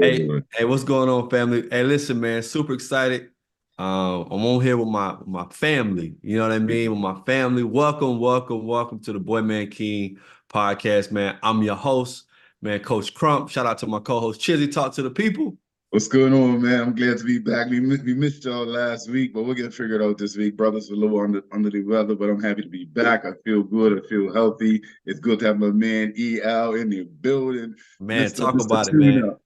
Hey, what's going on, family? Hey, listen, man, super excited. I'm on here with my family. You know what I mean? With my family. Welcome to the Boy Man King podcast, man. I'm your host, man, Coach Crump. Shout out to my co-host Chizzy. Talk to the people. What's going on, man? I'm glad to be back. We missed y'all last week, but we'll get figured out this week. Brothers a little under the weather, but I'm happy to be back. I feel good. I feel healthy. It's good to have my man EL in the building. Man, Mr. talk Mr. about it, Tune man. Up.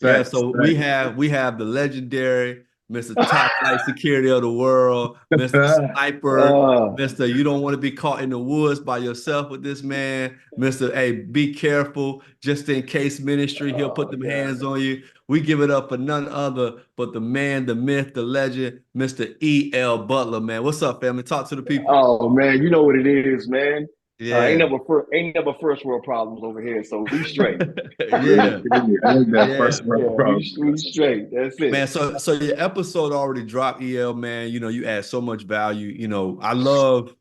Yeah, Facts, so we facts. have we have the legendary Mr. Top Flight Security of the world, Mr. Sniper, Uh, Mr. You don't want to be caught in the woods by yourself with this man, Mr. Hey, be careful, just in case ministry, he'll put oh them God. hands on you. We give it up for none other but the man, the myth, the legend, Mr. E.L. Butler, man. What's up, family? Talk to the people. Oh man, you know what it is, man. Yeah. Ain't never first world problems over here, so we straight. Yeah. I like that Yeah. first round Yeah, problem. we straight. That's it. Man, so your episode already dropped, EL, man. You know, you add so much value. You know, I love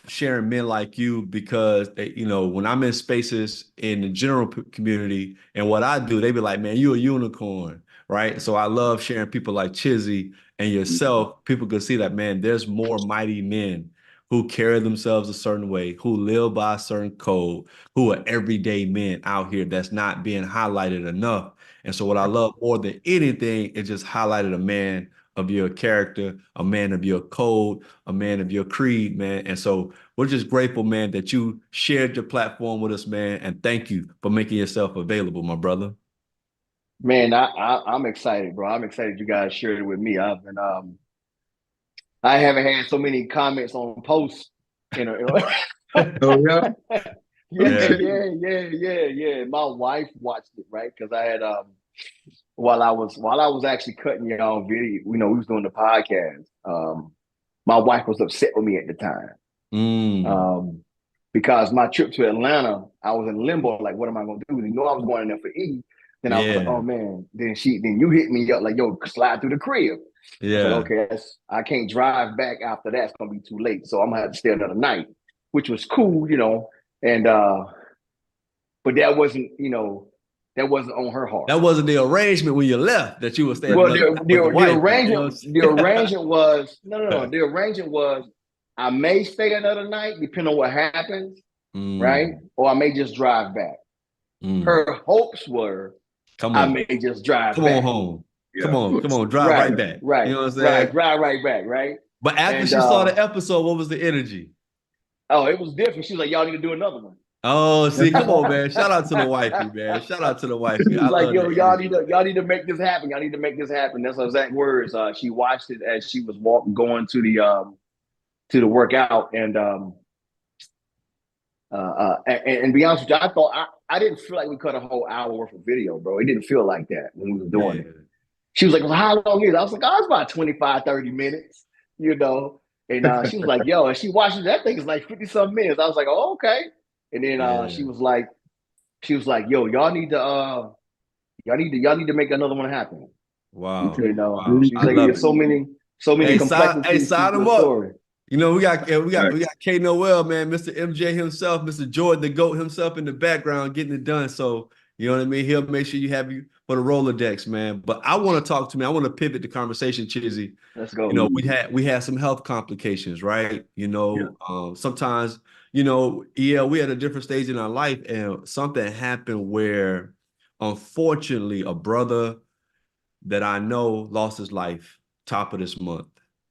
sharing men like you because you know, when I'm in spaces in the general community and what I do, they be like, man, you a unicorn, right? So I love sharing people like Chizzy and yourself. People can see that, man, there's more mighty men who carry themselves a certain way, who live by a certain code, who are everyday men out here that's not being highlighted enough. And so what I love more than anything is just highlighted a man of your character, a man of your code, a man of your creed, man. And so we're just grateful, man, that you shared your platform with us, man. And thank you for making yourself available, my brother. Man, I'm excited, bro. I'm excited you guys shared it with me. I haven't had so many comments on posts, you know. Oh yeah, Yeah, Yeah. okay. yeah. My wife watched it, right? Because I had while I was actually cutting y'all video, we was doing the podcast. My wife was upset with me at the time. Mm. Um, because my trip to Atlanta, I was in limbo. Like, what am I gonna do? You know, I was going in there for E. Then I was like, oh Yeah. man. Then you hit me up like, yo, slide through the crib. I said, Yeah. okay, I can't drive back after that. It's gonna be too late. So I'm gonna have to stay another night, which was cool. And but that wasn't on her heart. That wasn't the arrangement when you left that you would stay Well, another the night with the the, the wife. You know arrangement what the arrangement was no. I'm The arrangement was I may stay another night depending on what happens, right? saying? Or I may just drive back. Mm. Her hopes were Come I on. may just drive Come on back. home. Yeah, of Come course. on, drive Right, right back. You right, know what I'm right, saying? drive right back, right? But after And she saw the episode, what was the energy? oh, it was different. She was like, y'all need to do another one. Oh, see, come on, man. Shout out to the wifey, man. Shout out to the wifey. She's I like, love yo, the energy. y'all need to make this happen. Y'all need to make this happen. That's her exact words. She watched it as she was going to the workout, and be honest with you, I thought I didn't feel like we cut a whole hour worth of video, bro. It didn't feel like that when we were doing Yeah. it. She was like, well, how long is it? I was like, oh, it's about 25, 30 minutes, you know. And she was like, yo, and she watched it. That thing is like 50 some minutes. I was like, oh, okay. And then Yeah. she was like, yo, y'all need to make another one happen. Wow. You know, Wow. she's I like, love there's it. so many Hey, complexities to sign him your up. story. You know, we Facts. got K Noel, man, Mr. MJ himself, Mr. Jordan, the GOAT himself in the background getting it done. So, you know what I mean? He'll make sure you have you for the Rolodex, man. But I want to talk to me. I want to pivot the conversation, Chizzy. Let's You go. know, we had some health complications, right? You Yeah, know, sometimes, you know, yeah, we at a different stage in our life, and something happened where, unfortunately, a brother that I know lost his life top of this month.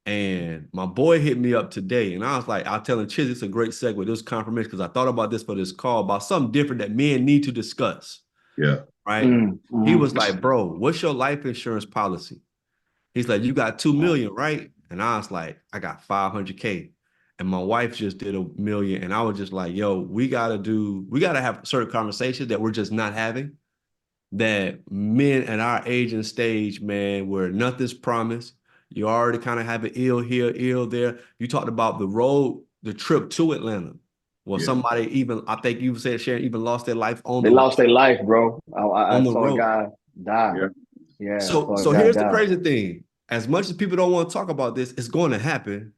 And my boy hit me up today, and I was like, I'll tell him, Chiz, it's a great segue. This confirmation because I thought about this for this call about something different that men need to discuss, yeah. right? He Mm-hmm. was like, bro, what's your life insurance policy? He's like, you got 2 million, right? And I was like, I got 500K. And my wife just did 1 million. And I was just like, yo, we gotta have certain conversations that we're just not having. That men at our age and stage, man, where nothing's promised. You already kind of have an ill here, ill there. You talked about the road, the trip to Atlanta. Well, Yeah. somebody even, I think you said Sharon even lost their life They lost their life, bro. I on the saw a road. guy die. Yeah. Yeah, I So saw a so guy here's the die. crazy thing. As much as people don't want to talk about this, it's going to happen.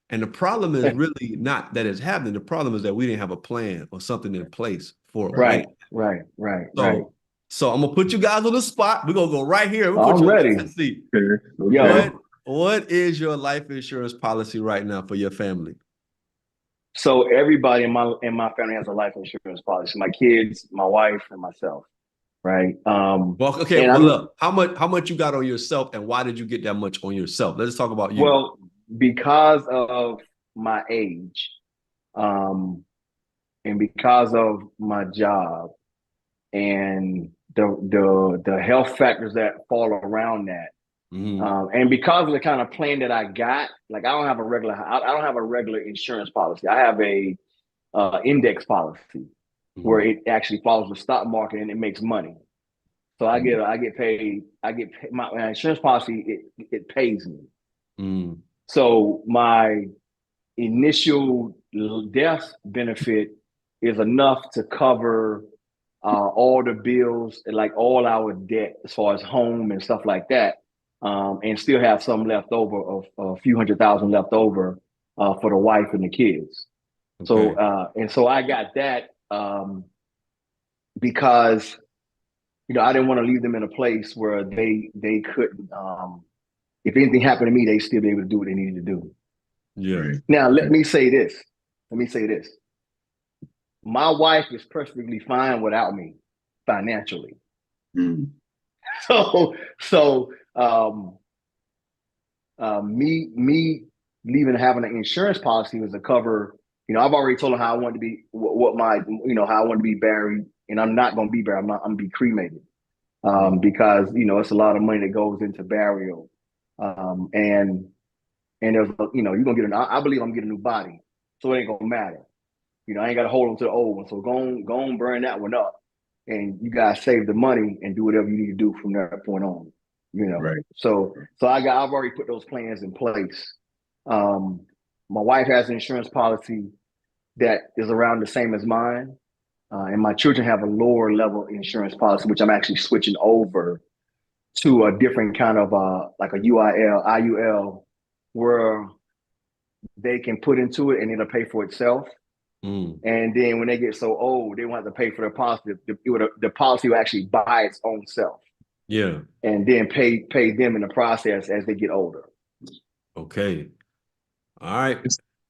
And the problem is really not that it's happening. The problem is that we didn't have a plan or something in place for it, Right. right? Right, right, right, right. So So I'm gonna put you guys on the spot. We're gonna go right here. We'll put I'm you on the ready. hot seat. Okay. Yo, What is your life insurance policy right now for your family? so everybody in my family has a life insurance policy. My kids, my wife, and myself. Right. Well, okay, And well, I'm look, how much you got on yourself, and why did you get that much on yourself? Let's talk about you. well because of my age, um, and because of my job and the health factors that fall around that. Mm-hmm. And because of the kind of plan that I got, like I don't have a regular insurance policy. I have a index policy where Mm-hmm. it actually follows the stock market and it makes money. So I get paid. My insurance policy. It pays me. Mm-hmm. So my initial death benefit is enough to cover all the bills, like all our debt as far as home and stuff like that, and still have some left over of a few $100,000 left over for the wife and the kids. So Okay. so I got that because I didn't want to leave them in a place where they couldn't. If anything happened to me, they still be able to do what they needed to do. Yeah. Right. Now, let me say this. Let me say this. My wife is perfectly fine without me financially. Mm. Me leaving having an insurance policy was to cover. I've already told her how I want to be, what my, how I want to be buried, and I'm not going to be buried. I'm going to be cremated because it's a lot of money that goes into burial, and there's you're gonna get I believe I'm getting a new body, so it ain't gonna matter. I ain't got to hold on to the old one. So go on, burn that one up, and you guys save the money and do whatever you need to do from that point on. Right. So I've already put those plans in place. Um, my wife has an insurance policy that is around the same as mine, and my children have a lower level insurance policy, which I'm actually switching over to a different kind of like a IUL, where they can put into it and it'll pay for itself. Mm. And then when they get so old, they want to pay for their policy. The policy will actually buy its own self, Yeah. and then pay them in the process as they get older. Okay. All right.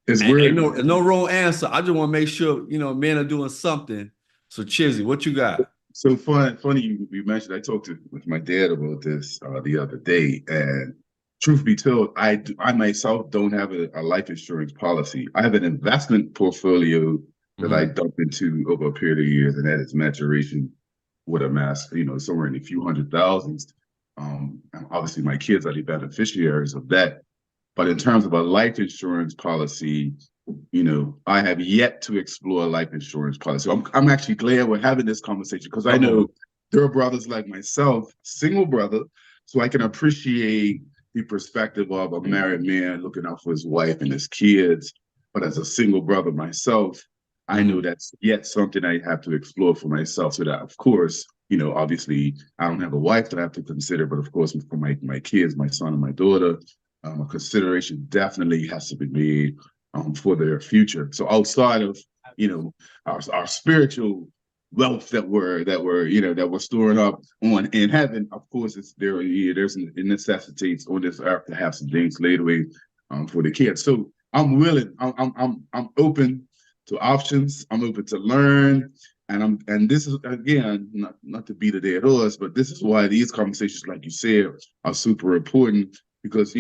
It's Ain't weird. no wrong answer. I just want to make sure men are doing something. So Chizzy, what you got? So funny you mentioned. I talked with my dad about this the other day, and truth be told, I myself don't have a life insurance policy. I have an investment portfolio that I Mm-hmm. dumped into over a period of years, and at its maturation would amass, somewhere in a few hundred thousands. And obviously, my kids are the beneficiaries of that. But in terms of a life insurance policy, I have yet to explore a life insurance policy. So I'm actually glad we're having this conversation because I know Uh-oh. there are brothers like myself, single brother, so I can appreciate the perspective of a married man looking out for his wife and his kids. But as a single brother myself, I know Mm-hmm. that's yet something I have to explore for myself. So that, of course, obviously I don't have a wife that I have to consider, but of course for my kids, my son and my daughter, a consideration definitely has to be made for their future. So outside of our spiritual wealth that we're storing up on in heaven, of course there's it necessitates on this earth to have some things laid away for the kids. So I'm willing. I'm open to options. I'm open to learn. And this is again not to beat a dead horse, but this is why these conversations, like you said, are super important because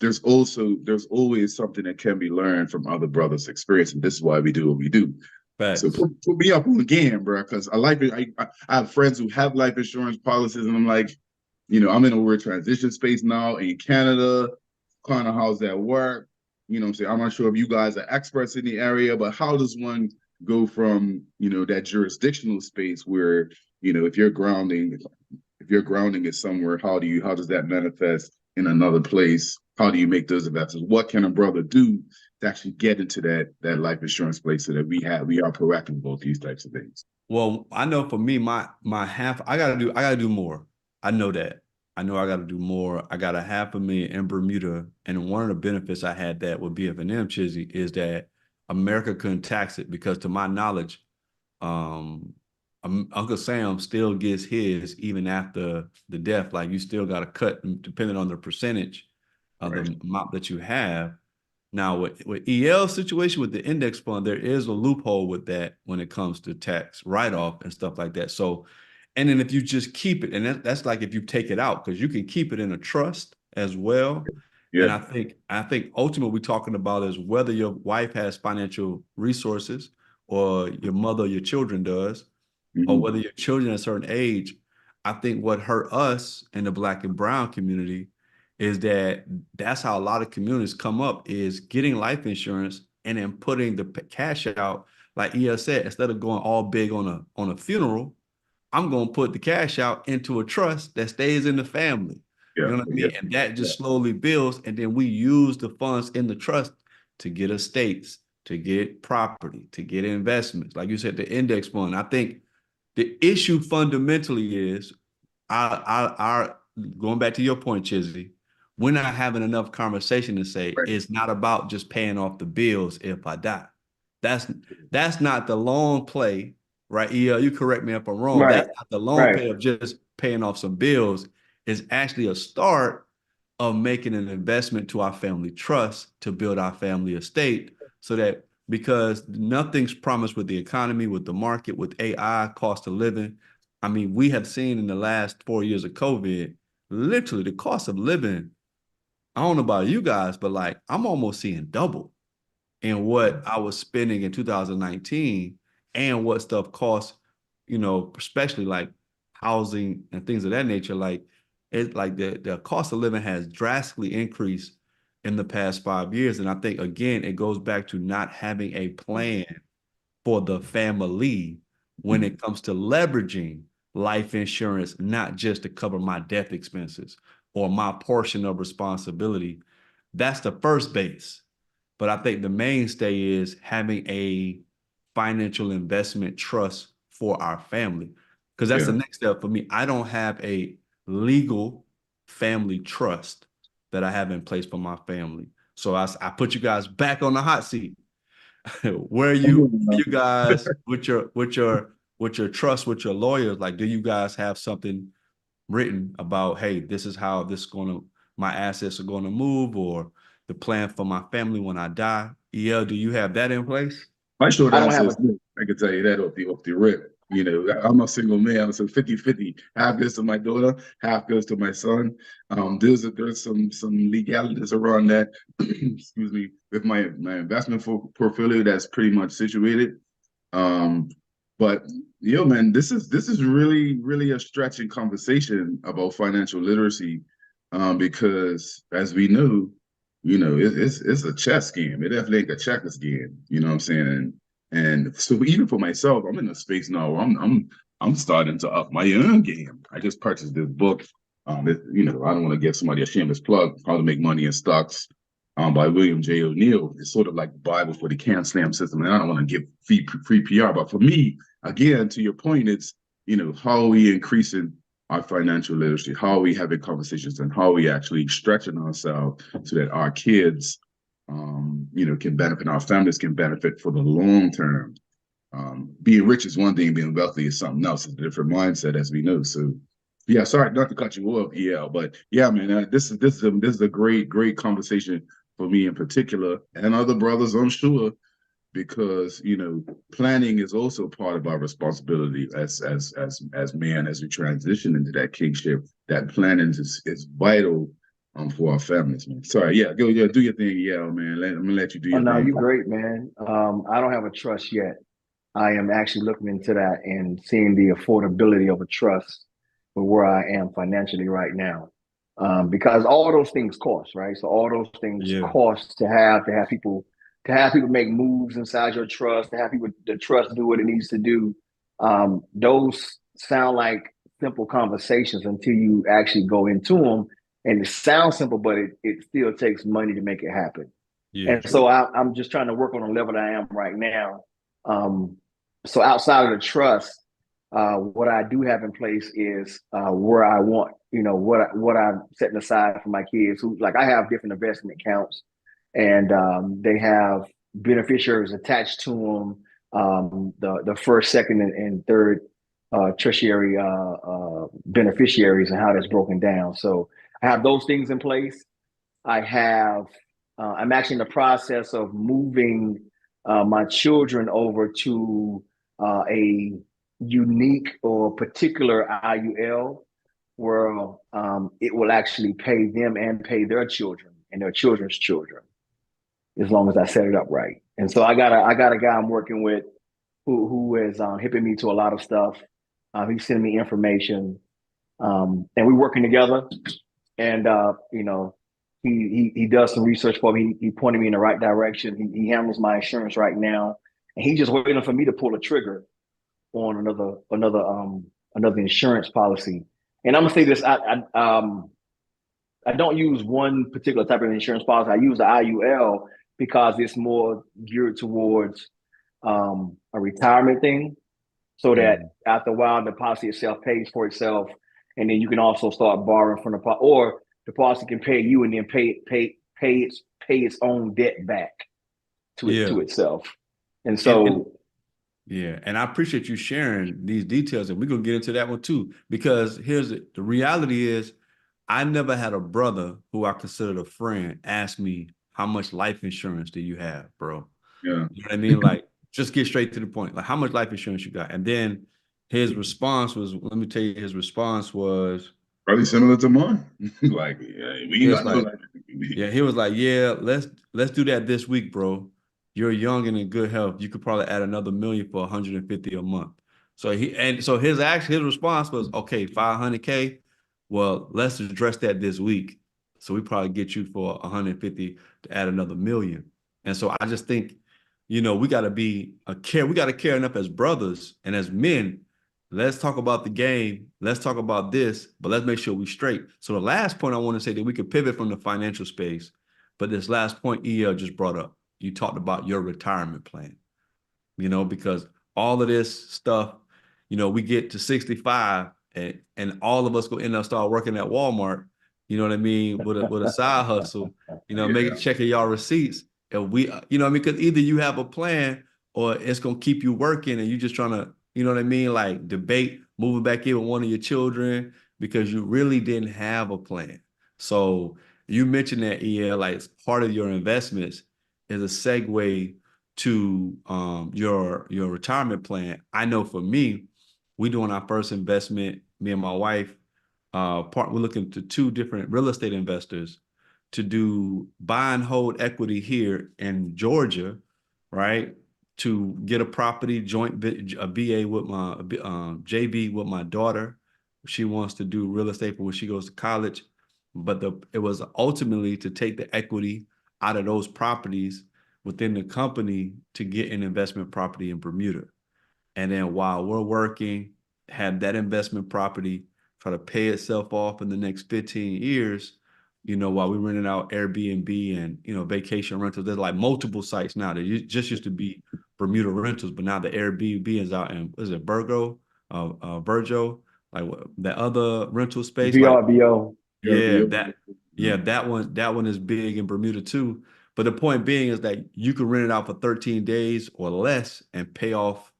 there's always something that can be learned from other brothers' experience, and this is why we do what we do. So Facts. put me up on the game, bro, because I like it. I have friends who have life insurance policies, and I'm like, I'm in a weird transition space now in Canada. Kind of how's that work? What I'm saying? I'm not sure if you guys are experts in the area, but how does one go from that jurisdictional space where if you're grounding it somewhere, how does that manifest in another place? How do you make those investments? What can a brother do to actually get into that life insurance place so that we are proactive about these types of things? Well, I know for me, my half, I gotta do more. I know that. I know I gotta do more. I got a $500,000 in Bermuda, and one of the benefits I had that with BF&M Chizzy is that America couldn't tax it because, to my knowledge, um, Uncle Sam still gets his even after the death. Like you still got to cut depending on the percentage of Right. the amount that you have. Now with EL situation with the index fund, there is a loophole with that when it comes to tax write-off and stuff like that. So, and then if you just keep it, and that's like if you take it out, because you can keep it in a trust as well. And Yeah. I think ultimately we're talking about is whether your wife has financial resources or your mother or your children does, or Hmm. whether your children at a certain age. I think what hurt us in the Black and brown community is that that's how a lot of communities come up, is getting life insurance and then putting the cash out. Like ES said, instead of going all big on a funeral, I'm going to put the cash out into a trust that stays in the family. You Yeah. know what I Yeah. mean? And that Yeah. just slowly builds. And then we use the funds in the trust to get estates, to get property, to get investments. Like you said, the index fund. I think the issue fundamentally is our going back to your point, Chizzy, we're not having enough conversation to say Right. it's not about just paying off the bills if I die. That's that's not the long play, right? Yeah, you correct me if I'm wrong. Right, That's not the long right. play of just paying off some bills. It's actually a start of making an investment to our family trust to build our family estate so that because nothing's promised with the economy, with the market, with AI, cost of living. I mean, we have seen in the last 4 years of COVID, literally the cost of living. I don't know about you guys, but like I'm almost seeing double in what I was spending in 2019 and what stuff costs, especially like housing and things of that nature. Like it's like the cost of living has drastically increased in the past 5 years. And I think again, it goes back to not having a plan for the family when it comes to leveraging life insurance, not just to cover my death expenses or my portion of responsibility. That's the first base. But I think the mainstay is having a financial investment trust for our family. Because that's the Yeah. next step for me. I don't have a legal family trust that I have in place for my family. So I put you guys back on the hot seat. Where you guys with your trust with your lawyers, like do you guys have something written about, hey, this is how my assets are gonna move, or the plan for my family when I die? Do you have that in place? My short I don't answer have is a no. I can tell you that off the rip. I'm a single man, so 50-50. Half goes to my daughter, half goes to my son. There's some legalities around that, excuse me, with my investment portfolio that's pretty much situated. Um, but man, this is really a stretching conversation about financial literacy, because as we know, it's a chess game. It definitely ain't a checkers game. You know what I'm saying? And so even for myself, I'm in a space now where I'm starting to up my own game. I just purchased this book. I don't want to give somebody a shameless plug, How to Make Money in Stocks, by William J. O'Neill. It's sort of like the Bible for the can slam system. And I don't want to give free PR, but for me, again, to your point, it's, how are we increasing our financial literacy? How are we having conversations, and how are we actually stretching ourselves so that our kids, can benefit, our families can benefit for the long term. Being rich is one thing, being wealthy is something else. It's a different mindset, as we know. So, yeah, sorry not to cut you off, but yeah, man, this is a great conversation for me in particular, and other brothers, I'm sure, because planning is also part of our responsibility as men, as we transition into that kingship. That planning is vital for our families, man. Sorry, yeah, go, yeah, do your thing, yeah, man. I'm gonna let you do Oh your no, thing. you great, man. I don't have a trust yet. I am actually looking into that and seeing the affordability of a trust for where I am financially right now. Because all those things cost, right? So all those things Yeah, cost to have people make moves inside your trust, to have people the trust do what it needs to do. Those sound like simple conversations until you actually go into them. And it sounds simple, but it still takes money to make it happen. yeah, And so I'm just trying to work on the level that I am right now. So outside of the trust, what I do have in place is where I want, what I'm setting aside for my kids. Who like I have different investment accounts, and they have beneficiaries attached to them. The first, second, and third. tertiary beneficiaries and how that's broken down. So I have those things in place. I have. I'm actually in the process of moving my children over to a unique or particular IUL where it will actually pay them and pay their children and their children's children as long as I set it up right. And so I got a guy I'm working with who is hipping me to a lot of stuff. He's sending me information, and we're working together. And he does some research for me. He pointed me in the right direction. He handles my insurance right now, and he's just waiting for me to pull a trigger on another insurance policy. And I'm gonna say this: I don't use one particular type of insurance policy. I use the IUL because it's more geared towards a retirement thing, so that after a while the policy itself pays for itself, and then you can also start borrowing from the policy, or the policy can pay you and then pay its own debt back Yeah. to itself. And And so yeah, and I appreciate you sharing these details, and we're gonna get into that one too. Because here's the reality is, I never had a brother who I considered a friend ask me how much life insurance do you have, bro? Yeah. You know what I mean? Like, just get straight to the point. Like, how much life insurance you got? And then his response was, let me tell you, his response was, Probably similar to mine. Like, yeah, we ain't it's got no like, like. yeah, he was like, yeah, let's do that this week, bro. You're young and in good health. You could probably add another million for 150 a month. So his response was, okay, 500K. Well, let's address that this week. So we probably get you for 150 to add another million. And so I just think, we got to we got to care enough as brothers and as men. Let's talk about the game. Let's talk about this, but let's make sure we straight. So the last point I want to say that we could pivot from the financial space, but this last point EL just brought up, you talked about your retirement plan, because all of this stuff, we get to 65 and all of us go end up start working at Walmart, you know what I mean, with a side hustle, Yeah. making checking y'all receipts. And we, I mean, because either you have a plan or it's gonna keep you working and you just trying to, you know what I mean, like debate moving back in with one of your children because you really didn't have a plan. So you mentioned that like part of your investments is a segue to your retirement plan. I know for me, we doing our first investment, me and my wife, we're looking to two different real estate investors to do buy and hold equity here in Georgia, right? To get a property a BA with my JB with my daughter. She wants to do real estate for when she goes to college, but it was ultimately to take the equity out of those properties within the company to get an investment property in Bermuda. And then while we're working, have that investment property try to pay itself off in the next 15 years, while we're renting out Airbnb and, vacation rentals. There's like multiple sites now. There just used to be Bermuda rentals, but now the Airbnb is out in, is it Virgo, like that other rental space, like VRBO. yeah, Yeah. that one is big in Bermuda too. But the point being is that you can rent it out for 13 days or less and pay off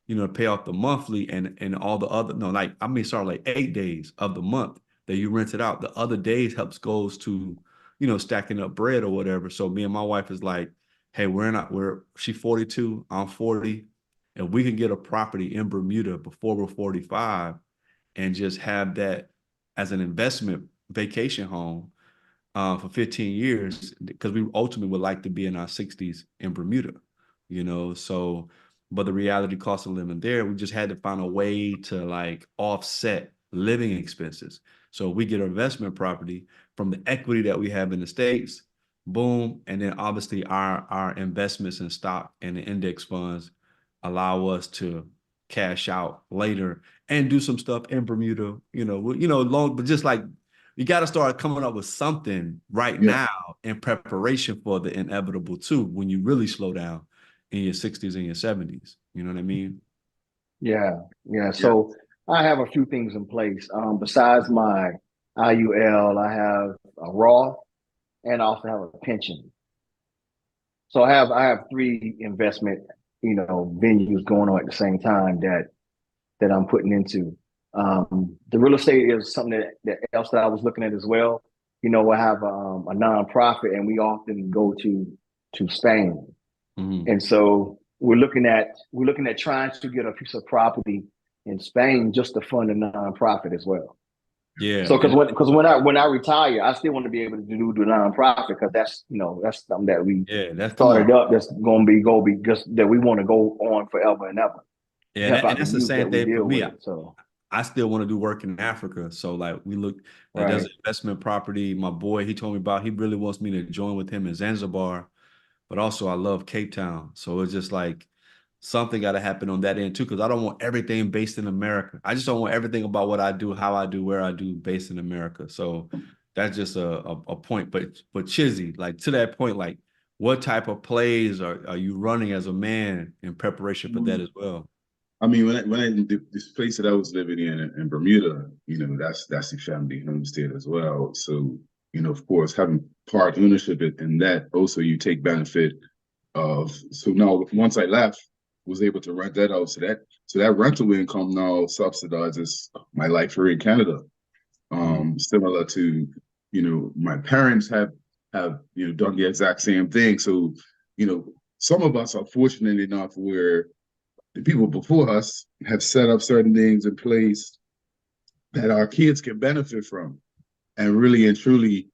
the monthly and all the other no, like I mean sorry, like 8 days of the month that you rent it out. The other days helps goes to, stacking up bread or whatever. So me and my wife is like, hey, she's 42, I'm 40, and we can get a property in Bermuda before we're 45 and just have that as an investment vacation home for 15 years because we ultimately would like to be in our 60s in Bermuda, so but the reality cost of living there, we just had to find a way to like offset living expenses. So we get our investment property from the equity that we have in the States, boom, and then obviously our investments in stock and the index funds allow us to cash out later and do some stuff in Bermuda, long, but just like you got to start coming up with something right Yeah. now in preparation for the inevitable too, when you really slow down in your 60s and your 70s. You know what I mean? Yeah, yeah. Yeah. So I have a few things in place. Besides my IUL, I have a Roth and I also have a pension. So I have three investment, venues going on at the same time that that I'm putting into. The real estate is something that else that I was looking at as well. You know, I have a nonprofit, and we often go to Spain, Mm-hmm. and so we're looking at trying to get a piece of property in Spain just to fund a nonprofit as well. Yeah, So and when I retire, I still want to be able to do the nonprofit because that's something that we yeah, that's the started mark. up that's gonna be just that we want to go on forever and ever. Yeah, Help and out the that's the youth same that we thing for deal me. with. So I still want to do work in Africa. So like we look like there's right. an investment property. My boy, he told me about, he really wants me to join with him in Zanzibar, but also I love Cape Town. So it's just like something got to happen on that end too, because I don't want everything based in America. I just don't want everything about what I do, how I do, where I do based in America. So that's just a point. But Chizzy, like to that point, like what type of plays are you running as a man in preparation for that as well? I mean, this place that I was living in Bermuda, that's the family homestead as well. So, of course, having part ownership in that, also you take benefit of. So now, once I left, was able to rent that out. So that rental income now subsidizes my life here in Canada. Similar to, my parents have done the exact same thing. So, some of us are fortunate enough where the people before us have set up certain things in place that our kids can benefit from. And really and truly,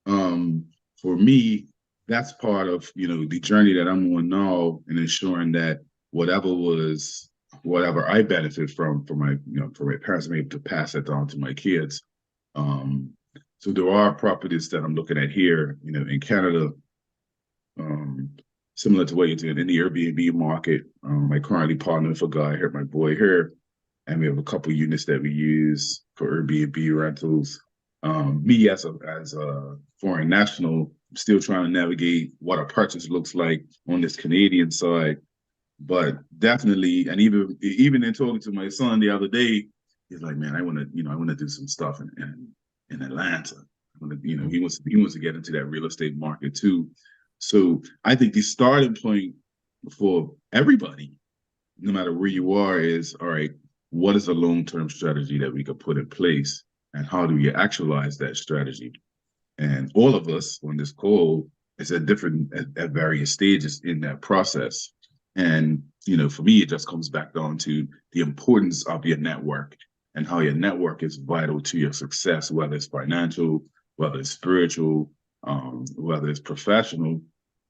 um, for me, that's part of the journey that I'm on now, and ensuring that whatever I benefit from my parents, I'm able to pass that on to my kids. Um, so there are properties that I'm looking at here, in Canada, um, similar to what you're doing in the Airbnb market. I currently partner with a guy here, my boy here, and we have a couple units that we use for Airbnb rentals. Me as a foreign national, still trying to navigate what a purchase looks like on this Canadian side, but definitely, and even in talking to my son the other day, he's like, "Man, I want to do some stuff in Atlanta. He wants to get into that real estate market too." So I think the starting point for everybody, no matter where you are, is all right. What is a long-term strategy that we could put in place, and how do we actualize that strategy? And all of us on this call is at various stages in that process. And for me, it just comes back down to the importance of your network and how your network is vital to your success, whether it's financial, whether it's spiritual, whether it's professional,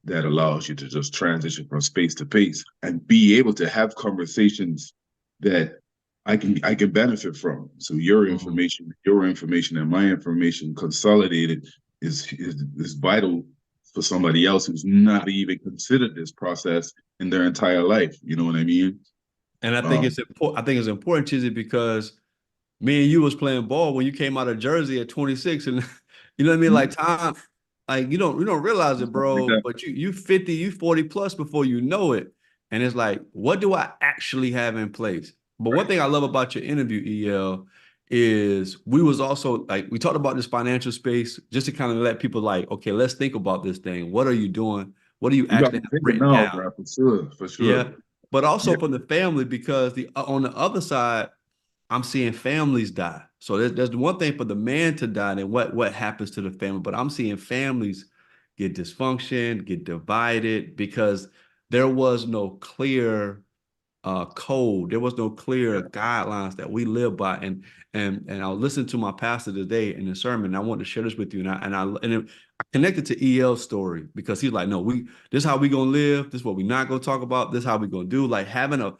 that allows you to just transition from space to space and be able to have conversations that I can benefit from. So your information and my information consolidated is vital for somebody else who's not even considered this process in their entire life. You know what I mean? And I think Um, it's important. I think it's important, Chizzy, because me and you was playing ball when you came out of Jersey at 26, and you know what I mean. Like time, like you don't realize it, like bro. that. But you 50, you 40 plus before you know it, and it's like, what do I actually have in place? But one thing I love about your interview, EL, is we was also like we talked about this financial space just to kind of let people like, okay, let's think about this thing. What are you doing? What do you You got actually me have thinking written now, down? bro, for sure, for sure. Yeah, but also Yeah. from the family because the on the other side, I'm seeing families die. So there's one thing for the man to die and what happens to the family, but I'm seeing families get dysfunction, get divided because there was no clear code. There was no clear guidelines that we live by. And I was listening to my pastor today in the sermon. And I wanted to share this with you. I connected to EL's story because he's like, no, this is how we gonna live. This is what we're not gonna talk about. This is how we gonna do. Like having a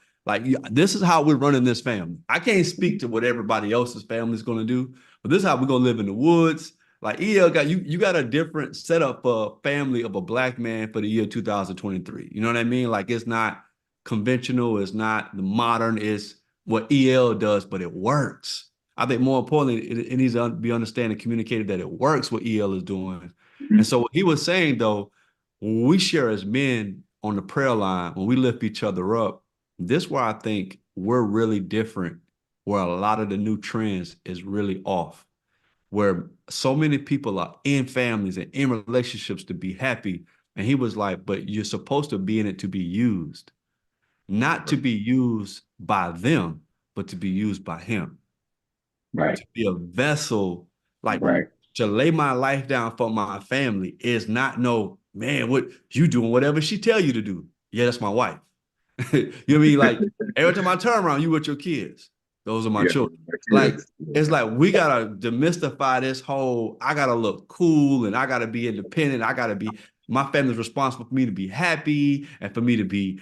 this is how we're running this family. I can't speak to what everybody else's family is gonna do, but this is how we're gonna live in the woods. Like EL got you got a different setup for family of a black man for the year 2023. You know what I mean? Like it's not conventional, it's not the modern, it's what EL does, but it works. I think more importantly, it needs to be understood and communicated that it works what EL is doing. And Mhm. so what he was saying though, when we share as men on the prayer line, when we lift each other up, this is where I think we're really different, where a lot of the new trends is really off, where so many people are in families and in relationships to be happy. And he was like, but you're supposed to be in it to be used, not to be used by them, but to be used by him, Right. to be a vessel, like Right. to lay my life down for my family is not no, man, what you doing whatever she tell you to do. Yeah, that's my wife. You know what I mean? Like every time I turn around, you with your kids. Those are my Yeah, children. my Like kids. it's like we gotta demystify this whole. I gotta look cool and I gotta be independent. I gotta be. My family's responsible for me to be happy and for me to be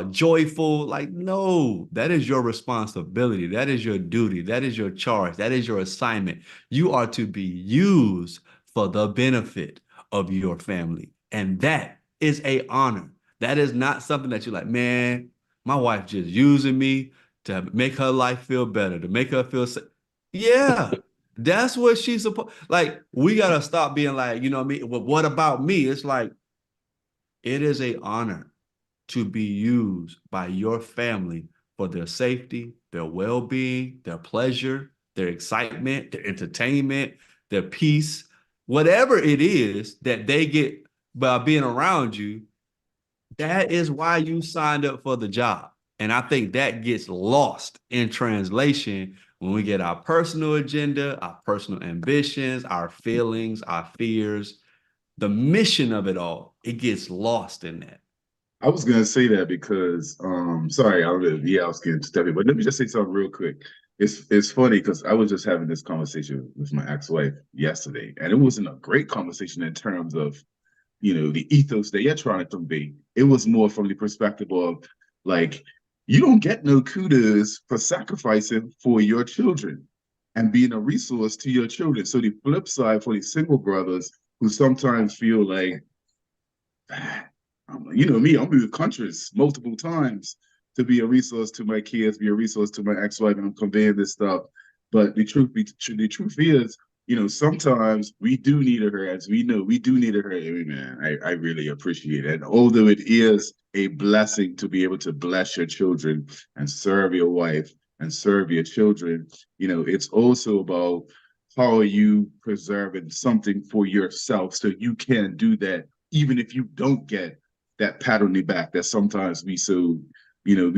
joyful. Like no, that is your responsibility. That is your duty. That is your charge. That is your assignment. You are to be used for the benefit of your family, and that is a honor. That is not something that you're like, man, my wife just using me to make her life feel better, to make her feel safe. Yeah, that's what she's supposed. Like, we gotta stop being like, you know what I mean? Well, what about me? It's like it is a honor to be used by your family for their safety, their well-being, their pleasure, their excitement, their entertainment, their peace, whatever it is that they get by being around you. That is why you signed up for the job. And I think that gets lost in translation when we get our personal agenda, our personal ambitions, our feelings, our fears, the mission of it all. It gets lost in that. I was gonna say that because sorry, I was getting stepping, but let me just say something real quick. It's funny because I was just having this conversation with my ex-wife yesterday, and it wasn't a great conversation in terms of the ethos that you're trying to convey. It was more from the perspective of like, you don't get no kudos for sacrificing for your children and being a resource to your children. So the flip side for the single brothers who sometimes feel like, me, I'm moving countries multiple times to be a resource to my kids, be a resource to my ex-wife, and I'm conveying this stuff. But the truth is, sometimes we do need her, as we know, we do need her. Man, I really appreciate it. And although it is a blessing to be able to bless your children and serve your wife and serve your children, it's also about how are you preserving something for yourself so you can do that even if you don't get that pat on the back that sometimes we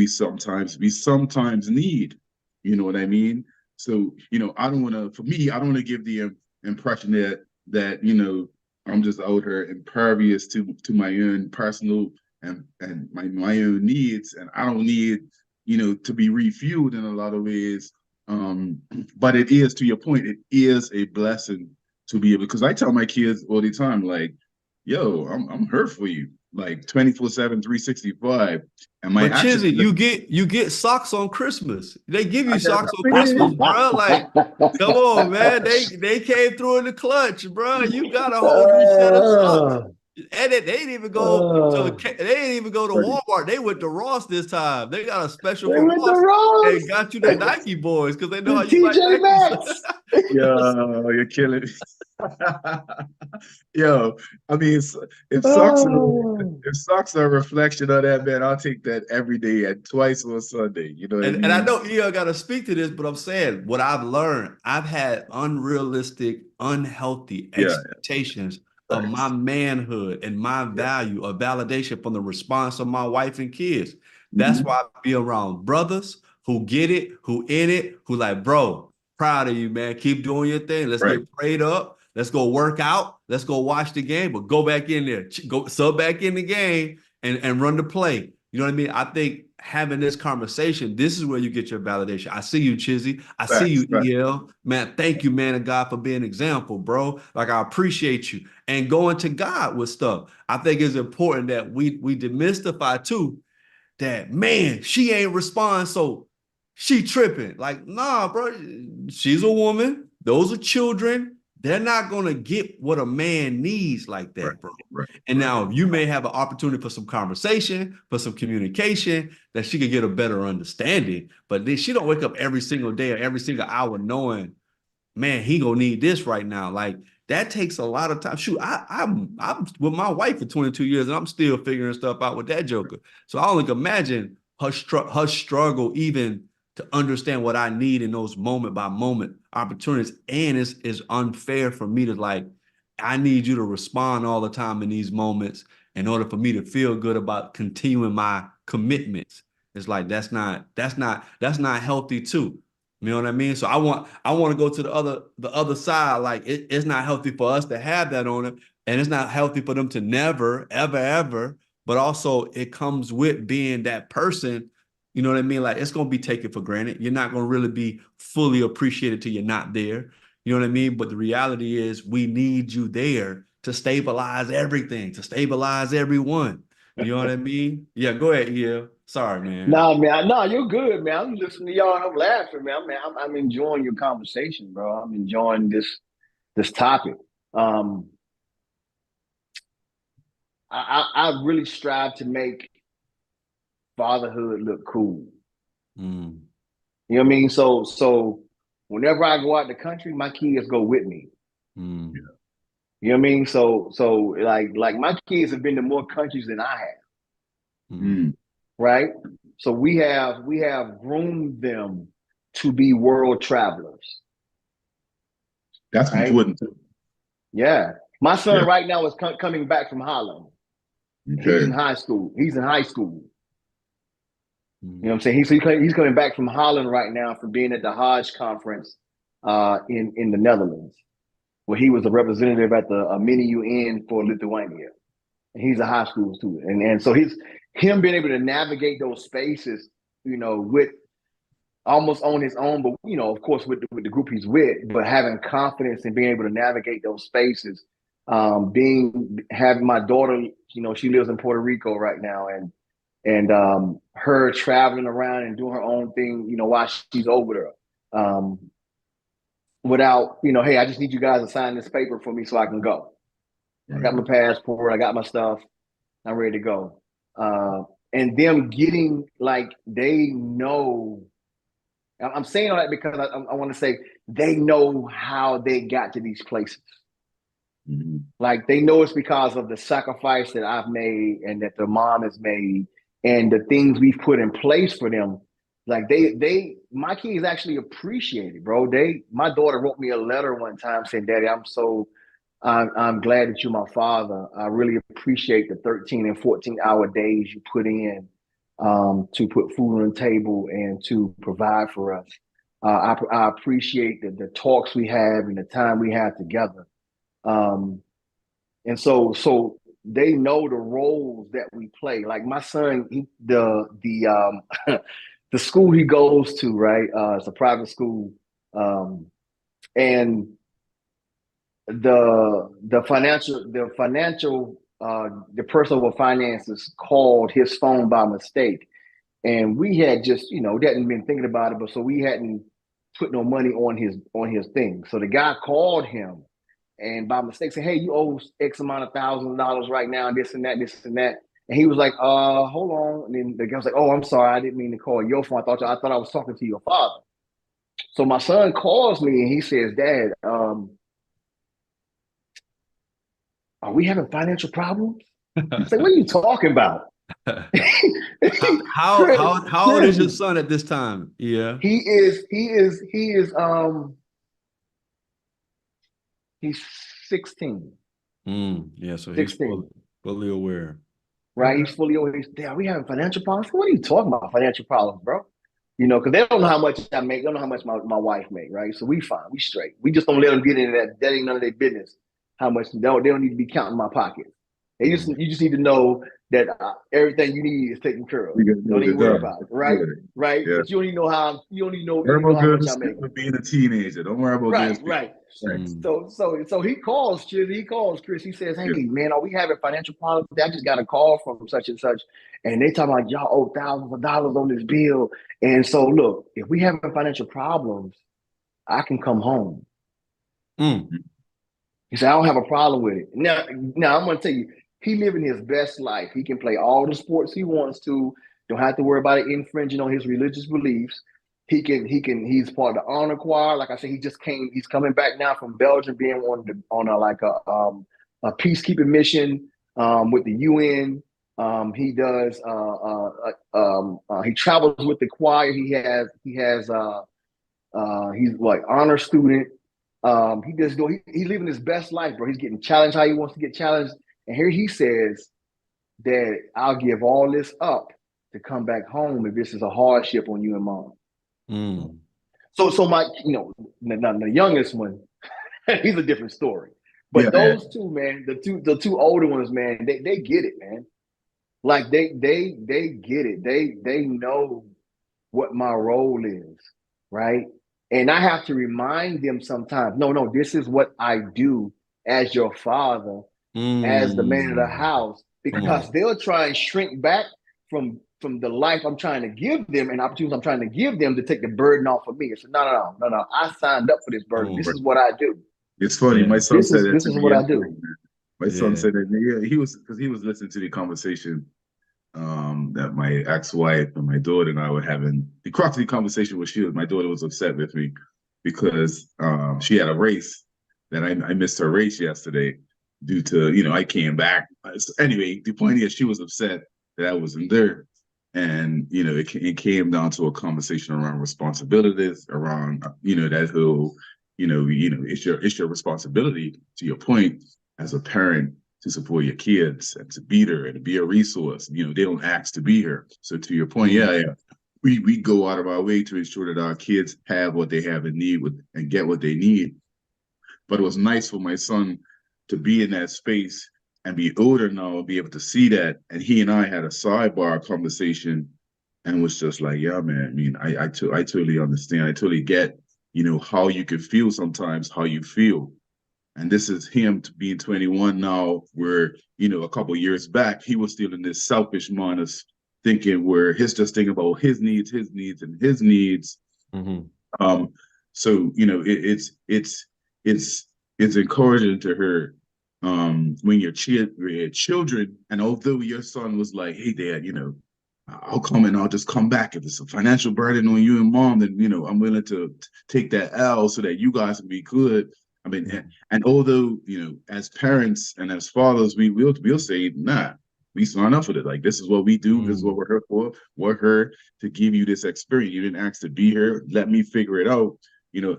sometimes need. You know what I mean? So, I don't want to, for me, I don't want to give the impression that I'm just out here impervious to my own personal and my own needs, and I don't need, to be refueled in a lot of ways. But it is, to your point, it is a blessing to be able, because I tell my kids all the time, like, yo, I'm here for you, like 24/7, 365. And my But actions, Chizzy, you get socks on Christmas. They give you I got, socks on Christmas, bro. Like, come on, man. They came through in the clutch, bro. You got a whole new set of socks. And they didn't even go to Walmart. They went to Ross this time. They got a special They for went to Ross and Ross, got you the Nike boys because they know how the you like TJ Nike. Maxx. yo, you're killing me. Yo, I mean, Oh. if socks are a reflection of that, man, I'll take that every day and twice on Sunday. You know what I And I mean? know EL got to speak to this, but I'm saying what I've learned, I've had unrealistic, unhealthy Yeah, expectations of my thanks. manhood and my Yeah. value of validation from the response of my wife and kids. That's Mhm. why I be around brothers who get it, who in it, who like, bro, proud of you, man. Keep doing your thing. Let's Right. get prayed up. Let's go work out. Let's go watch the game, but go back in there, go sub back in the game and run the play. You know what I mean? I think having this conversation, this is where you get your validation. I see you, Chizzy. I see Facts. you, Facts. EL. Man, thank you, man of God, for being an example, bro. Like, I appreciate you. And going to God with stuff. I think it's important that we demystify too that, man, she ain't respond, so she tripping. Like, nah, bro, she's a woman. Those are children. They're not gonna get what a man needs like Right. that, bro. Right. And Right. now you may have an opportunity for some conversation, for some communication that she could get a better understanding. But then she don't wake up every single day or every single hour knowing, man, he gonna need this right now. Like that takes a lot of time. Shoot, I'm with my wife for 22 years and I'm still figuring stuff out with that joker. So I only can imagine her struggle even to understand what I need in those moment by moment opportunities. And it's unfair for me to like, I need you to respond all the time in these moments in order for me to feel good about continuing my commitments. It's like that's not healthy too. You know what I mean? So I want to go to the other side. Like it's not healthy for us to have that on it, and it's not healthy for them to never, ever, ever. But also it comes with being that person. You know what I mean? Like it's gonna be taken for granted. You're not gonna really be fully appreciated till you're not there. You know what I mean? But the reality is we need you there to stabilize everything, to stabilize everyone. You know what I mean? Yeah, go ahead, yeah. Sorry, man. Nah, man. No, you're good, man. I'm listening to y'all and I'm laughing, man. I'm enjoying your conversation, bro. I'm enjoying this topic. Um, I really strive to make fatherhood look cool. Mm, You know what I mean? So whenever I go out the country, my kids go with me. mm, You know what I mean? So like my kids have been to more countries than I have, mm, Mm. right? So we have groomed them to be world travelers, That's right? important too. Yeah. My Yeah. son right now is coming back from Holland. He's in Okay. high school. He's in high school. You know what mm, I'm saying? He's coming back from Holland right now from being at the Hodge conference in the Netherlands, where he was a representative at the mini UN for Lithuania. And he's a high school student, and so him being able to navigate those spaces, with almost on his own, but of course, with the group he's with, but having confidence and being able to navigate those spaces. Having my daughter, she lives in Puerto Rico right now, and her traveling around and doing her own thing, while she's over there. Without, hey, I just need you guys to sign this paper for me so I can go. I Right. got my passport, I got my stuff, I'm ready to go. And them getting like they know. I'm saying all that because I want to say they know how they got to these places. Mhm. Like they know it's because of the sacrifice that I've made and that their mom has made and the things we've put in place for them. Like my kids actually appreciate it, bro. My daughter wrote me a letter one time saying, "Daddy, I'm glad that you're my father. I really appreciate the 13 and 14-hour days you put in to put food on the table and to provide for us. I appreciate the talks we have and the time we have together. Um, and so they know the roles that we play. Like my son, the school he goes to, right? It's a private school, and the person with finances called his phone by mistake, and we had just hadn't been thinking about it, but so we hadn't put no money on his thing. So the guy called him and by mistake said, "Hey, you owe X amount of $1,000 right now, this and that, this and that." And he was like, hold on. And then the guy was like, "Oh, I'm sorry, I didn't mean to call your phone. I thought I was talking to your father." So my son calls me and he says, "Dad, are we having financial problems?" It's like, "What are you talking about?" how old is your Seriously. son at this time? Yeah. He's 16. Yeah, so he's 16. fully aware. Right? He's fully aware. Dad, are we having financial problems? What are you talking about? Financial problems, bro? Because they don't know how much I make. They don't know how much my wife make, right? So we fine. We straight. We just don't let them get into that. That ain't none of their business. How much they don't need to be counting my pockets. Mm, You just need to know that everything you need is taken care of. We got to do a Don't even good worry job. about it, right? Right? Yeah. But you don't even know how you Worry don't even know about how good much I stuff make. with being a teenager. Don't worry about good Right, stuff. right. Right. mm, So he calls Chris. He calls Chris. He says, "Hey Yeah. man, are we having financial problems? I just got a call from such and such, and they talking like y'all owe thousands of dollars on this bill. And so look, if we having financial problems, I can come home." mm, He said, "I don't have a problem with it." Now I'm gonna tell you, he living his best life. He can play all the sports he wants to. Don't have to worry about it infringing on his religious beliefs. He's part of the honor choir. Like I said, he's coming back now from Belgium, being on a peacekeeping mission with the UN. He travels with the choir. He's like honor student. He's living his best life, bro. He's getting challenged how he wants to get challenged. And here he says that I'll give all this up to come back home if this is a hardship on you and mom. Mm. So my, the youngest one, he's a different story. Yeah, But those two, man, the two older ones, man, they get it, man. Like they get it. They know what my role is, right? And I have to remind them sometimes, no, this is what I do as your father, as the man of the Mm. house, Come because on. they'll try and shrink back from the life I'm trying to give them and opportunities I'm trying to give them to take the burden off of me. I said, no. I signed up for this Come burden. This on. is what I do. it's funny. Yeah. My son said that This to is me what I yesterday, do. man. My son Yeah. said that, yeah, because he was listening to the conversation that my ex-wife and my daughter and I were having. The crux of the conversation was my daughter was upset with me because she had a race that I missed her race yesterday due to, I came back. Anyway, the point is she was upset that I wasn't there. And, it came down to a conversation around responsibilities, around, that whole, it's your responsibility, to your point, as a parent, to support your kids and to be there and to be a resource. They don't ask to be here. So to your point, Mm. yeah. We go out of our way to ensure that our kids have what they have and need and get what they need. But it was nice for my son to be in that space and be older now and be able to see that. And he and I had a sidebar conversation and was just like, yeah, man, I mean, I totally understand. I totally get, how you can feel sometimes, how you feel. And this is him to being 21 now, where, a couple of years back, he was still in this selfish minus thinking where he's just thinking about his needs, and his needs. Mm-hmm. So, it's encouraging to her when your children, and although your son was like, hey, dad, I'll come and I'll just come back. If it's a financial burden on you and mom, then, I'm willing to take that L so that you guys can be good. I mean, and although, as parents and as fathers, we'll say, nah, we sign up for it. Like, this is what we do. This is what we're here for. We're here to give you this experience. You didn't ask to be here. Let me figure it out.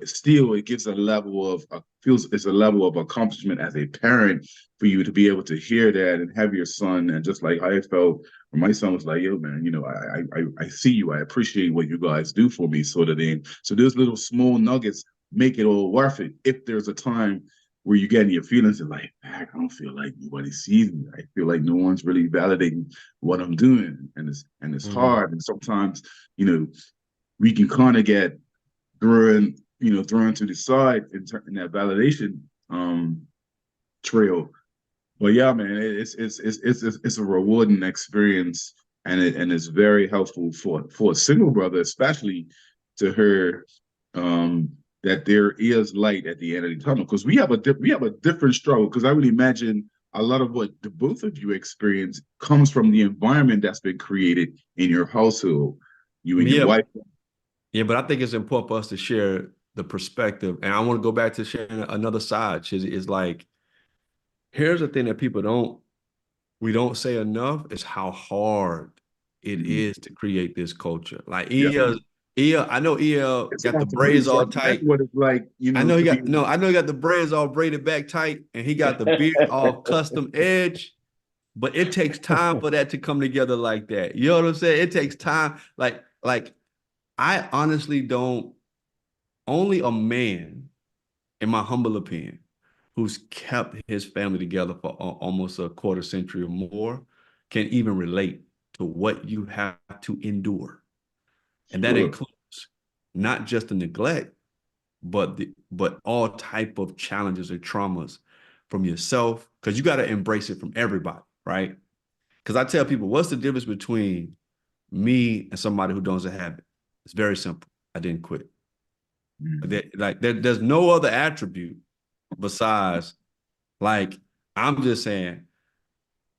Still, it gives a level of feels it's a level of accomplishment as a parent for you to be able to hear that and have your son. And just like I felt when my son was like, yo, man, I see you. I appreciate what you guys do for me, sort of thing. So those little small nuggets make it all worth it. If there's a time where you get in your feelings and like, I don't feel like nobody sees me. I feel like no one's really validating what I'm doing. And it's hard. And sometimes, we can kind of get thrown to the side in that validation trail. But yeah, man, it's a rewarding experience, and it's very helpful for a single brother, especially to her, that there is light at the end of the tunnel, because we have a different struggle. Because I would imagine a lot of what the both of you experience comes from the environment that's been created in your household, you and your Yeah. wife. Yeah, but I think it's important for us to share the perspective. And I want to go back to sharing another side. Is like, here's the thing that we don't say enough is how hard it Mhm. is to create this culture. Like Yeah, I know EL it's got the about to braids lose. all That's tight. what it's like, I know he to be. got no, I know he got the braids all braided back tight and he got the beard all custom edge, but it takes time for that to come together like that. You know what I'm saying? It takes time. Like I honestly don't, only a man, in my humble opinion, who's kept his family together for almost a quarter century or more can even relate to what you have to endure. And that Sure. includes not just the neglect, but all type of challenges or traumas from yourself, because you got to embrace it from everybody, right? Because I tell people, what's the difference between me and somebody who doesn't have it? It's very simple. I didn't quit. Mhm. There's no other attribute besides, like, I'm just saying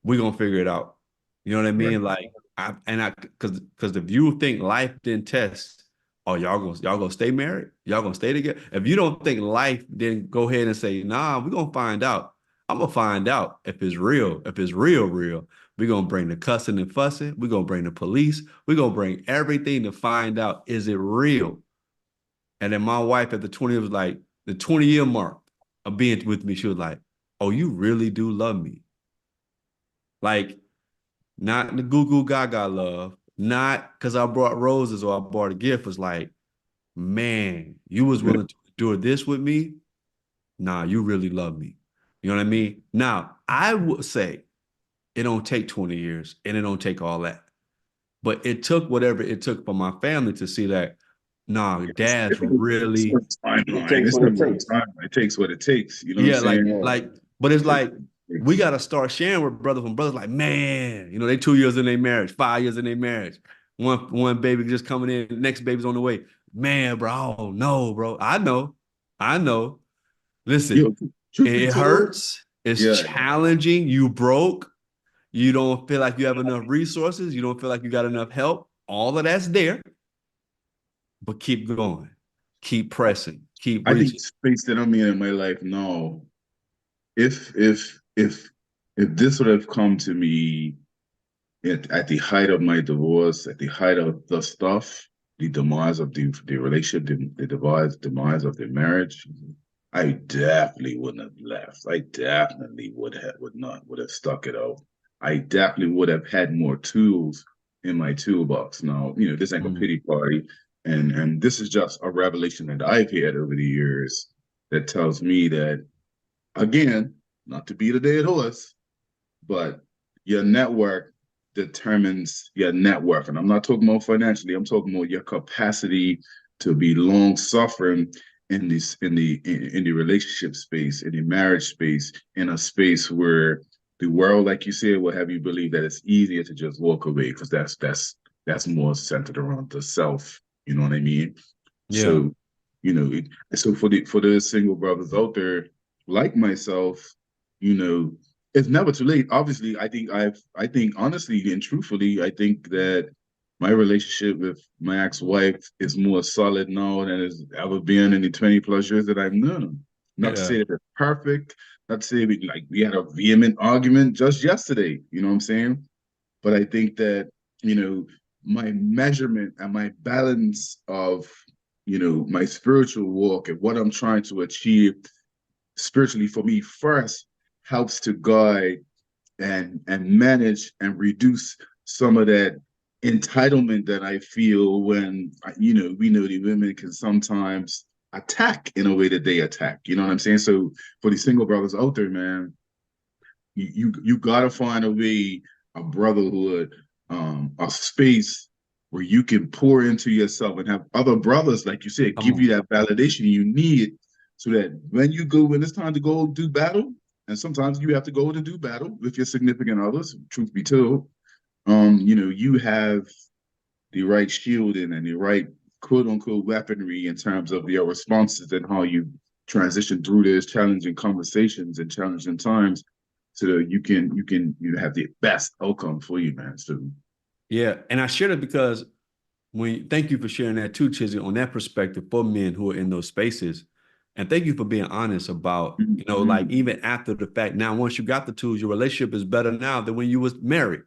we're gonna figure it out. You know what I Right. mean? Like, because if you think life didn't test, oh, y'all gonna stay married? Y'all gonna stay together? If you don't think life didn't go ahead and say, nah, we're gonna find out. I'm gonna find out if it's real. If it's real, real. We're gonna bring the cussing and fussing. We're gonna bring the police. We're gonna bring everything to find out, is it real? And then my wife at the 20 was like, the 20-year mark of being with me, she was like, oh, you really do love me. Like, not the goo goo gaga love, not because I brought roses or I brought a gift. Was like, man, you was willing to do this with me. Nah, you really love me. You know what I mean? Now, I would say it don't take 20 years and it don't take all that. But it took whatever it took for my family to see that, nah, dad's It's not really, a It timeline. takes It's what not it a takes. timeline. It takes what it takes. You know what I'm yeah, saying? Yeah. but it's It takes like what it we takes. gotta start sharing with brothers when brothers like, man, they 2 years in their marriage, 5 years in their marriage. One baby just coming in, the next baby's on the way. Man, bro, I don't know, bro. I know. I know. Listen, Yo, truth be it told, hurts. It's yeah, challenging. You broke. You don't feel like you have enough resources. You don't feel like you got enough help. All of that's there, but keep going. Keep pressing. Keep I think reaching. the space that I'm in my life now, if if if if this would have come to me at the height of my divorce, at the height of the stuff, the demise of the relationship, the demise of the marriage, I definitely wouldn't have left. I definitely would have stuck it out. I definitely would have had more tools in my toolbox. Now, this ain't a Mm. pity party, and this is just a revelation that I've had over the years that tells me that, again, not to beat a dead horse, but your network determines your network. And I'm not talking about financially, I'm talking about your capacity to be long suffering in the relationship space, in the marriage space, in a space where the world, like you said, will have you believe that it's easier to just walk away because that's more centered around the self. You know what I mean? Yeah. So, so for the single brothers out there like myself, you know, it's never too late. Obviously, I think honestly and truthfully, I think that my relationship with my ex-wife is more solid now than it's ever been in the 20 plus years that I've known her. Not to Yeah. say that it's perfect, not to say we had a vehement argument just yesterday, you know what I'm saying? But I think that, you know, my measurement and my balance of, my spiritual walk and what I'm trying to achieve spiritually for me first helps to guide and manage and reduce some of that entitlement that I feel when we know the women can sometimes attack in a way that they attack. You know what I'm saying? So for the single brothers out there, man, you gotta find a way, a brotherhood, a space where you can pour into yourself and have other brothers, like you said, Come give you on. that validation you need so that when it's time to go do battle, and sometimes you have to go to do battle with your significant others, truth be told, you have the right shielding and the right quote unquote weaponry in terms of your responses and how you transition through those challenging conversations and challenging times so that you have the best outcome for you, man. So Yeah. And I shared it because thank you for sharing that too, Chizzy, on that perspective for men who are in those spaces. And thank you for being honest about, like mm-hmm. even after the fact, now once you got the tools, your relationship is better now than when you was married,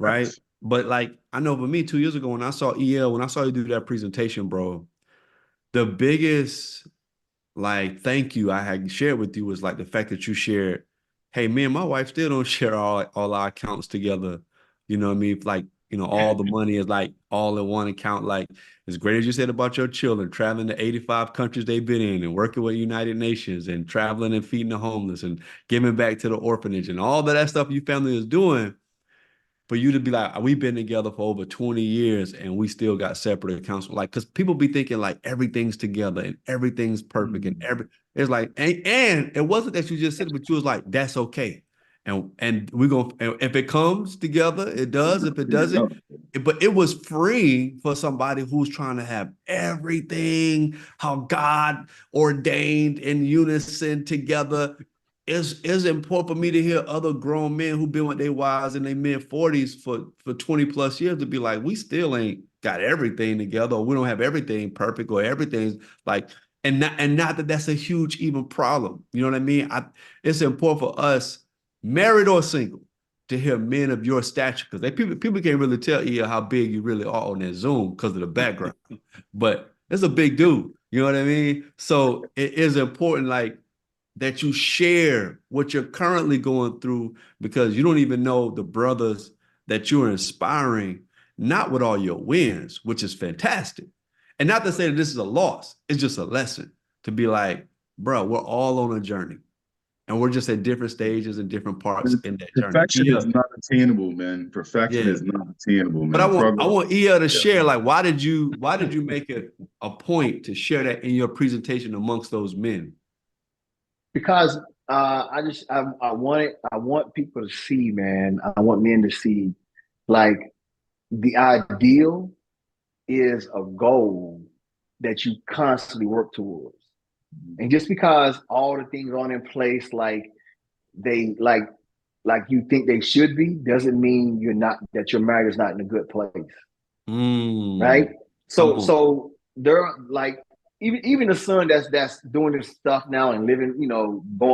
right? Facts. But like I know for me 2 years ago when I saw EL, when I saw you do that presentation, bro, the biggest like thank you I had shared with you was like the fact that you shared, hey, me and my wife still don't share all our accounts together. You know what I mean? Like, all the money is like all in one account. Like as great as you said about your children, traveling to 85 countries they've been in and working with United Nations and traveling and feeding the homeless and giving back to the orphanage and all of that stuff your family is doing for you to be like, we've been together for over 20 years and we still got separate accounts. Like, because people be thinking like everything's together and everything's perfect and it's like, and it wasn't that you just said it, but you was like, that's okay. And we're gonna, if it comes together, it does. If it doesn't, but it was free for somebody who's trying to have everything how God ordained in unison together. It's important for me to hear other grown men who've been with their wives in their mid-40s for 20 plus years to be like, we still ain't got everything together, or we don't have everything perfect, or everything's like, and not that that's a huge even problem. You know what I mean? It's important for us, married or single, to hear men of your stature because people can't really tell you how big you really are on that Zoom because of the background. But it's a big dude. You know what I mean? So it is important, like that you share what you're currently going through because you don't even know the brothers that you're inspiring not with all your wins, which is fantastic. And not to say that this is a loss, it's just a lesson to be like, bro, we're all on a journey and we're just at different stages and different parts in that journey. Perfection Yeah. is not attainable, man. Perfection Yeah. is not attainable, But I man. want I Progress. want EL to Yeah. share, like, why did you make it a point to share that in your presentation amongst those men? Because I want people to see, man. I want men to see, like, the ideal is a goal that you constantly work towards. And just because all the things aren't in place like they like you think they should be, doesn't mean that your marriage is not in a good place. Right? Come So on. there are, like, even the son that's doing this stuff now and living,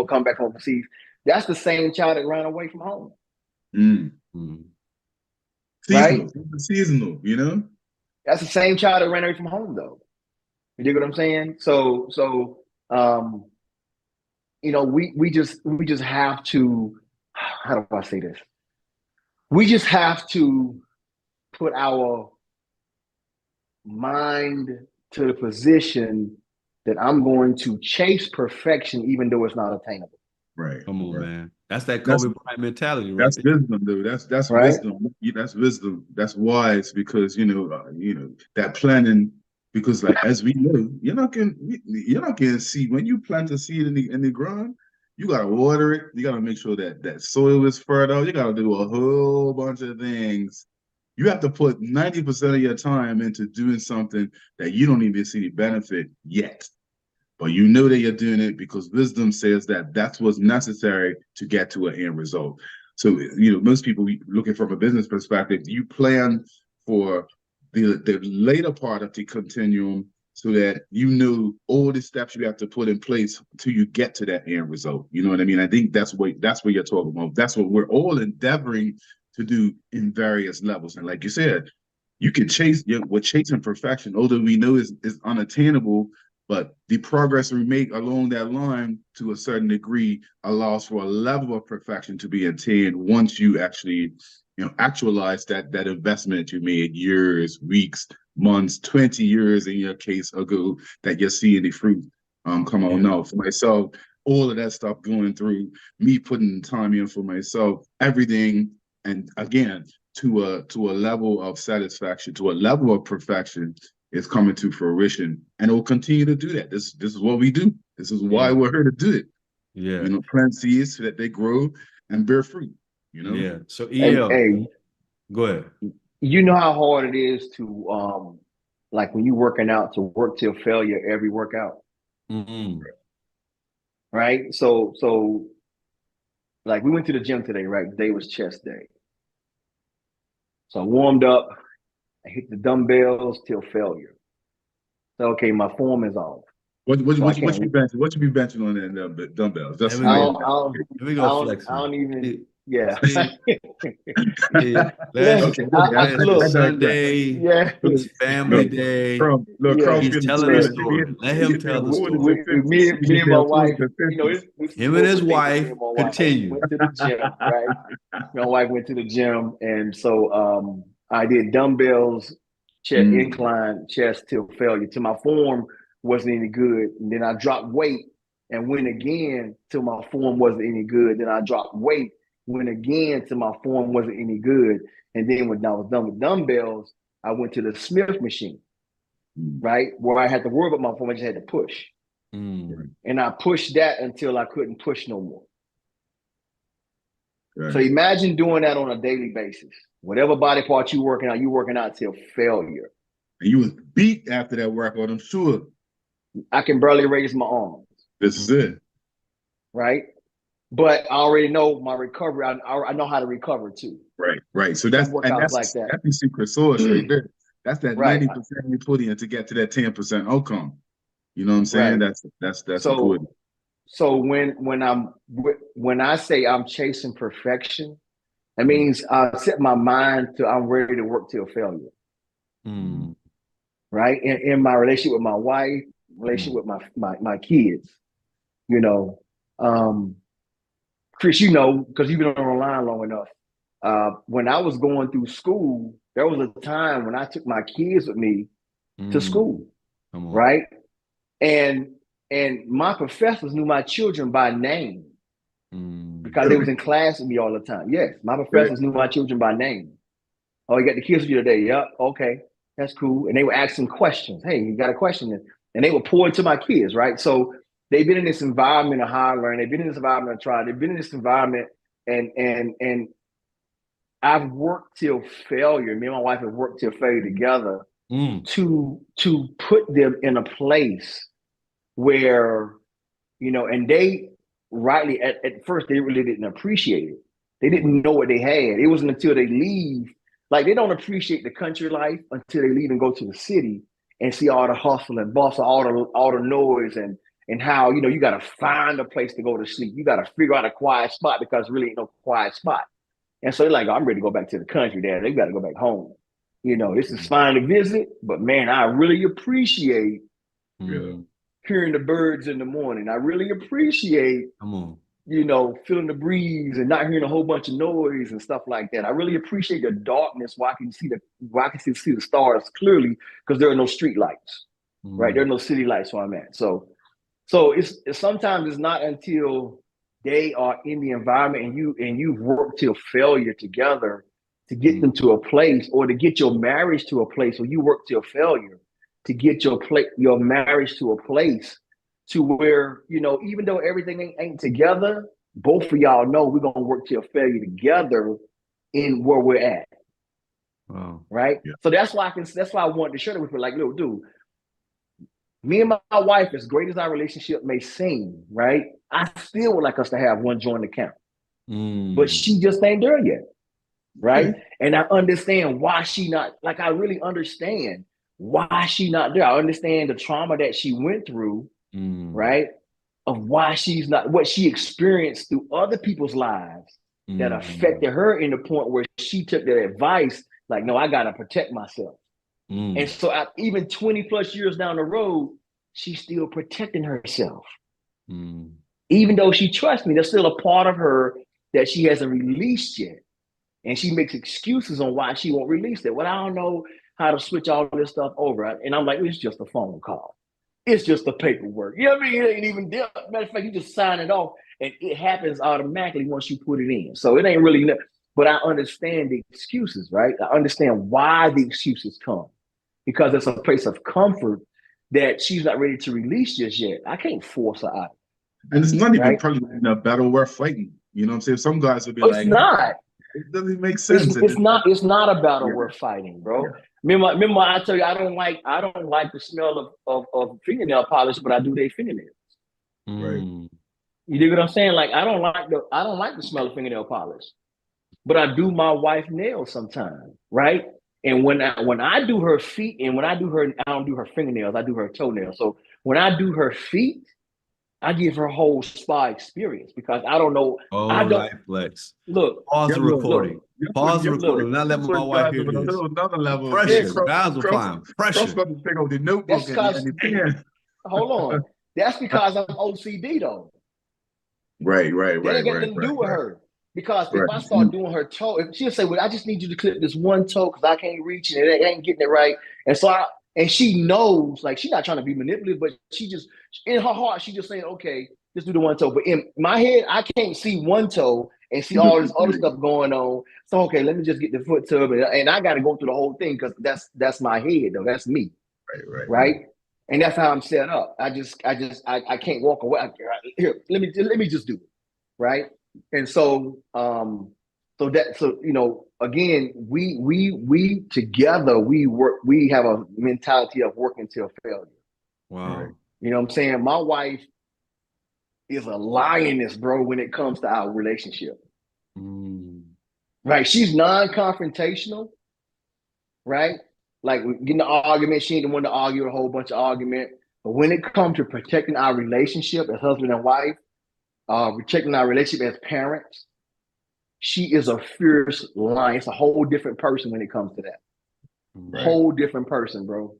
come back home overseas, that's the same child that ran away from home. Mm. Right? Seasonal, you know? That's the same child that ran away from home, though. You dig what I'm saying? So we just have to, how do I say this? We just have to put our mind to the position that I'm going to chase perfection, even though it's not attainable. Right. Come on, right. man. That's that Kobe Bryant mentality, right? That's wisdom, dude. That's right? wisdom. That's wisdom. That's wise because that planning. Because, like, as we know, you're not gonna see when you plant a seed in the ground. You gotta water it. You gotta make sure that soil is fertile. You gotta do a whole bunch of things. You have to put 90% of your time into doing something that you don't even see the benefit yet. But you know that you're doing it because wisdom says that that's what's necessary to get to an end result. So, most people looking from a business perspective, you plan for the later part of the continuum so that you know all the steps you have to put in place until you get to that end result. You know what I mean? I think that's where you're talking about. That's what we're all endeavoring to do in various levels. And like you said, you can we're chasing perfection, although we know is unattainable, but the progress we make along that line to a certain degree allows for a level of perfection to be attained once you actually, actualize that investment you made years, weeks, months, 20 years in your case ago, that you're seeing the fruit come on now. For myself, all of that stuff going through, me putting time in for myself, everything, and again, to a level of satisfaction, to a level of perfection, is coming to fruition, and it will continue to do that. This is what we do. This is why we're here to do it. Yeah. Plant seeds so that they grow and bear fruit. Yeah. So Hey, go ahead. You know how hard it is to like when you're working out, to work till failure every workout. Mm-hmm. Right? So like we went to the gym today, right? Today was chest day. So I warmed up, I hit the dumbbells till failure. So okay, my form is off. What you So I be can't. benching? What you be benching on that dumbbells? Just There to we know. go. Let me go flexing. I don't even. Yeah. See? Yeah. Okay, I Look. digress. Sunday, Yeah. it's family day. Yeah. He's feeling telling the good. story. Let him tell the story. Me and my wife, this is Him and what his we think. Me wife and my wife continue. went to the gym, right? My wife went to the gym, and so I did dumbbells, incline, chest till failure. Till my form wasn't any good, and then I dropped weight and went again till my form wasn't any good. Then I dropped weight, went again till my form wasn't any good, and then when I was done with dumbbells, I went to the Smith machine, right, where I had to worry about my form. I just had to push, and I pushed that until I couldn't push no more. Right. So imagine doing that on a daily basis. Whatever body part you're working out till failure. And you was beat after that workout, I'm sure. I can barely raise my arms. This is it. Right? But I already know my recovery. I know how to recover too. Right. So that's the secret sauce right there. That's that 90% you put in to get to that 10% outcome. You know what I'm saying? Right. That's important. So when I say I'm chasing perfection, that means I set my mind to I'm ready to work till failure. Right? In my relationship with my wife, relationship with my kids. Chris, because you've been on the line long enough. When I was going through school, there was a time when I took my kids with me to school, Come on. right? And my professors knew my children by name because they was in class with me all the time. Yes, my professors knew my children by name. Oh, you got the kids with you today? Yep. Okay, that's cool. And they were asking questions. Hey, you got a question? And they were pouring to my kids, right? So they've been in this environment of higher learning. They've been in this environment of trial. They've been in this environment, and I've worked till failure. Me and my wife have worked till failure together to put them in a place where, and they rightly at first they really didn't appreciate it. They didn't know what they had. It wasn't until they leave, like they don't appreciate the country life until they leave and go to the city and see all the hustle and bustle, all the noise and how you got to find a place to go to sleep. You got to figure out a quiet spot because really ain't no quiet spot. And so they're like, oh, I'm ready to go back to the country, Dad. They got to go back home. This is fine to visit, but man, I really appreciate hearing the birds in the morning. I really appreciate, feeling the breeze and not hearing a whole bunch of noise and stuff like that. I really appreciate the darkness where I can see the stars clearly because there are no street lights, right? There are no city lights where I'm at. So it's sometimes it's not until they are in the environment and you've worked till failure together to get them to a place, or to get your marriage to a place, or you work till failure to get your marriage to a place to where, even though everything ain't together, both of y'all know we're going to work till failure together in where we're at. Wow. Right. Yeah. So that's why I wanted to share it with you. Like, little dude, me and my wife, as great as our relationship may seem, right, I still would like us to have one joint account. But she just ain't there yet. Right. And I understand why she not, like, I really understand why she not there. I understand the trauma that she went through, right, of why she's not, what she experienced through other people's lives that affected her in the point where she took that advice, like, no, I got to protect myself. And so even 20 plus years down the road, she's still protecting herself. Even though she trusts me, there's still a part of her that she hasn't released yet. And she makes excuses on why she won't release it. Well, I don't know how to switch all this stuff over. And I'm like, it's just a phone call. It's just the paperwork. You know what I mean? It ain't even there. Matter of fact, you just sign it off and it happens automatically once you put it in. So it ain't really, but I understand the excuses, right? I understand why the excuses come, because it's a place of comfort that she's not ready to release just yet. I can't force her out. And it's not even probably a battle worth fighting. You know what I'm saying? Some guys would be like, it's not. It doesn't make sense. It's not a battle worth fighting, bro. Yeah. Remember, I tell you, I don't like the smell of fingernail polish, but I do their fingernails. Right. You dig what I'm saying? Like, I don't like the smell of fingernail polish, but I do my wife's nails sometimes, right? And when I do her feet, and I don't do her fingernails, I do her toenails. So when I do her feet, I give her whole spa experience because I don't know. Oh, I don't life flex. Look. Pause the recording. Pause the recording. Not let my wife hear this. Another level. Pressure. Basil climb. Pressure. Got to take out the notebook and pen. Hold on. That's because I'm OCD though. Right. They ain't got nothing to do with her. Because if I start doing her toe, if she'll say, well, I just need you to clip this one toe because I can't reach it and it ain't getting it right. And so and she knows, like, she's not trying to be manipulative, but she just, in her heart, she just saying, okay, just do the one toe. But in my head, I can't see one toe and see all this other stuff going on. So, okay, let me just get the foot tub. And I got to go through the whole thing because that's my head, though. That's me. Right. And that's how I'm set up. I can't walk away. Here, let me just do it. Right. And so, again, we together, we work, we have a mentality of working till failure. Wow. Right? You know what I'm saying? My wife is a lioness, bro, when it comes to our relationship. Right? She's non-confrontational, right? Like, we get in an argument, she ain't the one to argue a whole bunch of argument. But when it comes to protecting our relationship as husband and wife, protecting our relationship as parents, she is a fierce lion. It's a whole different person when it comes to that. Right. Whole different person, bro.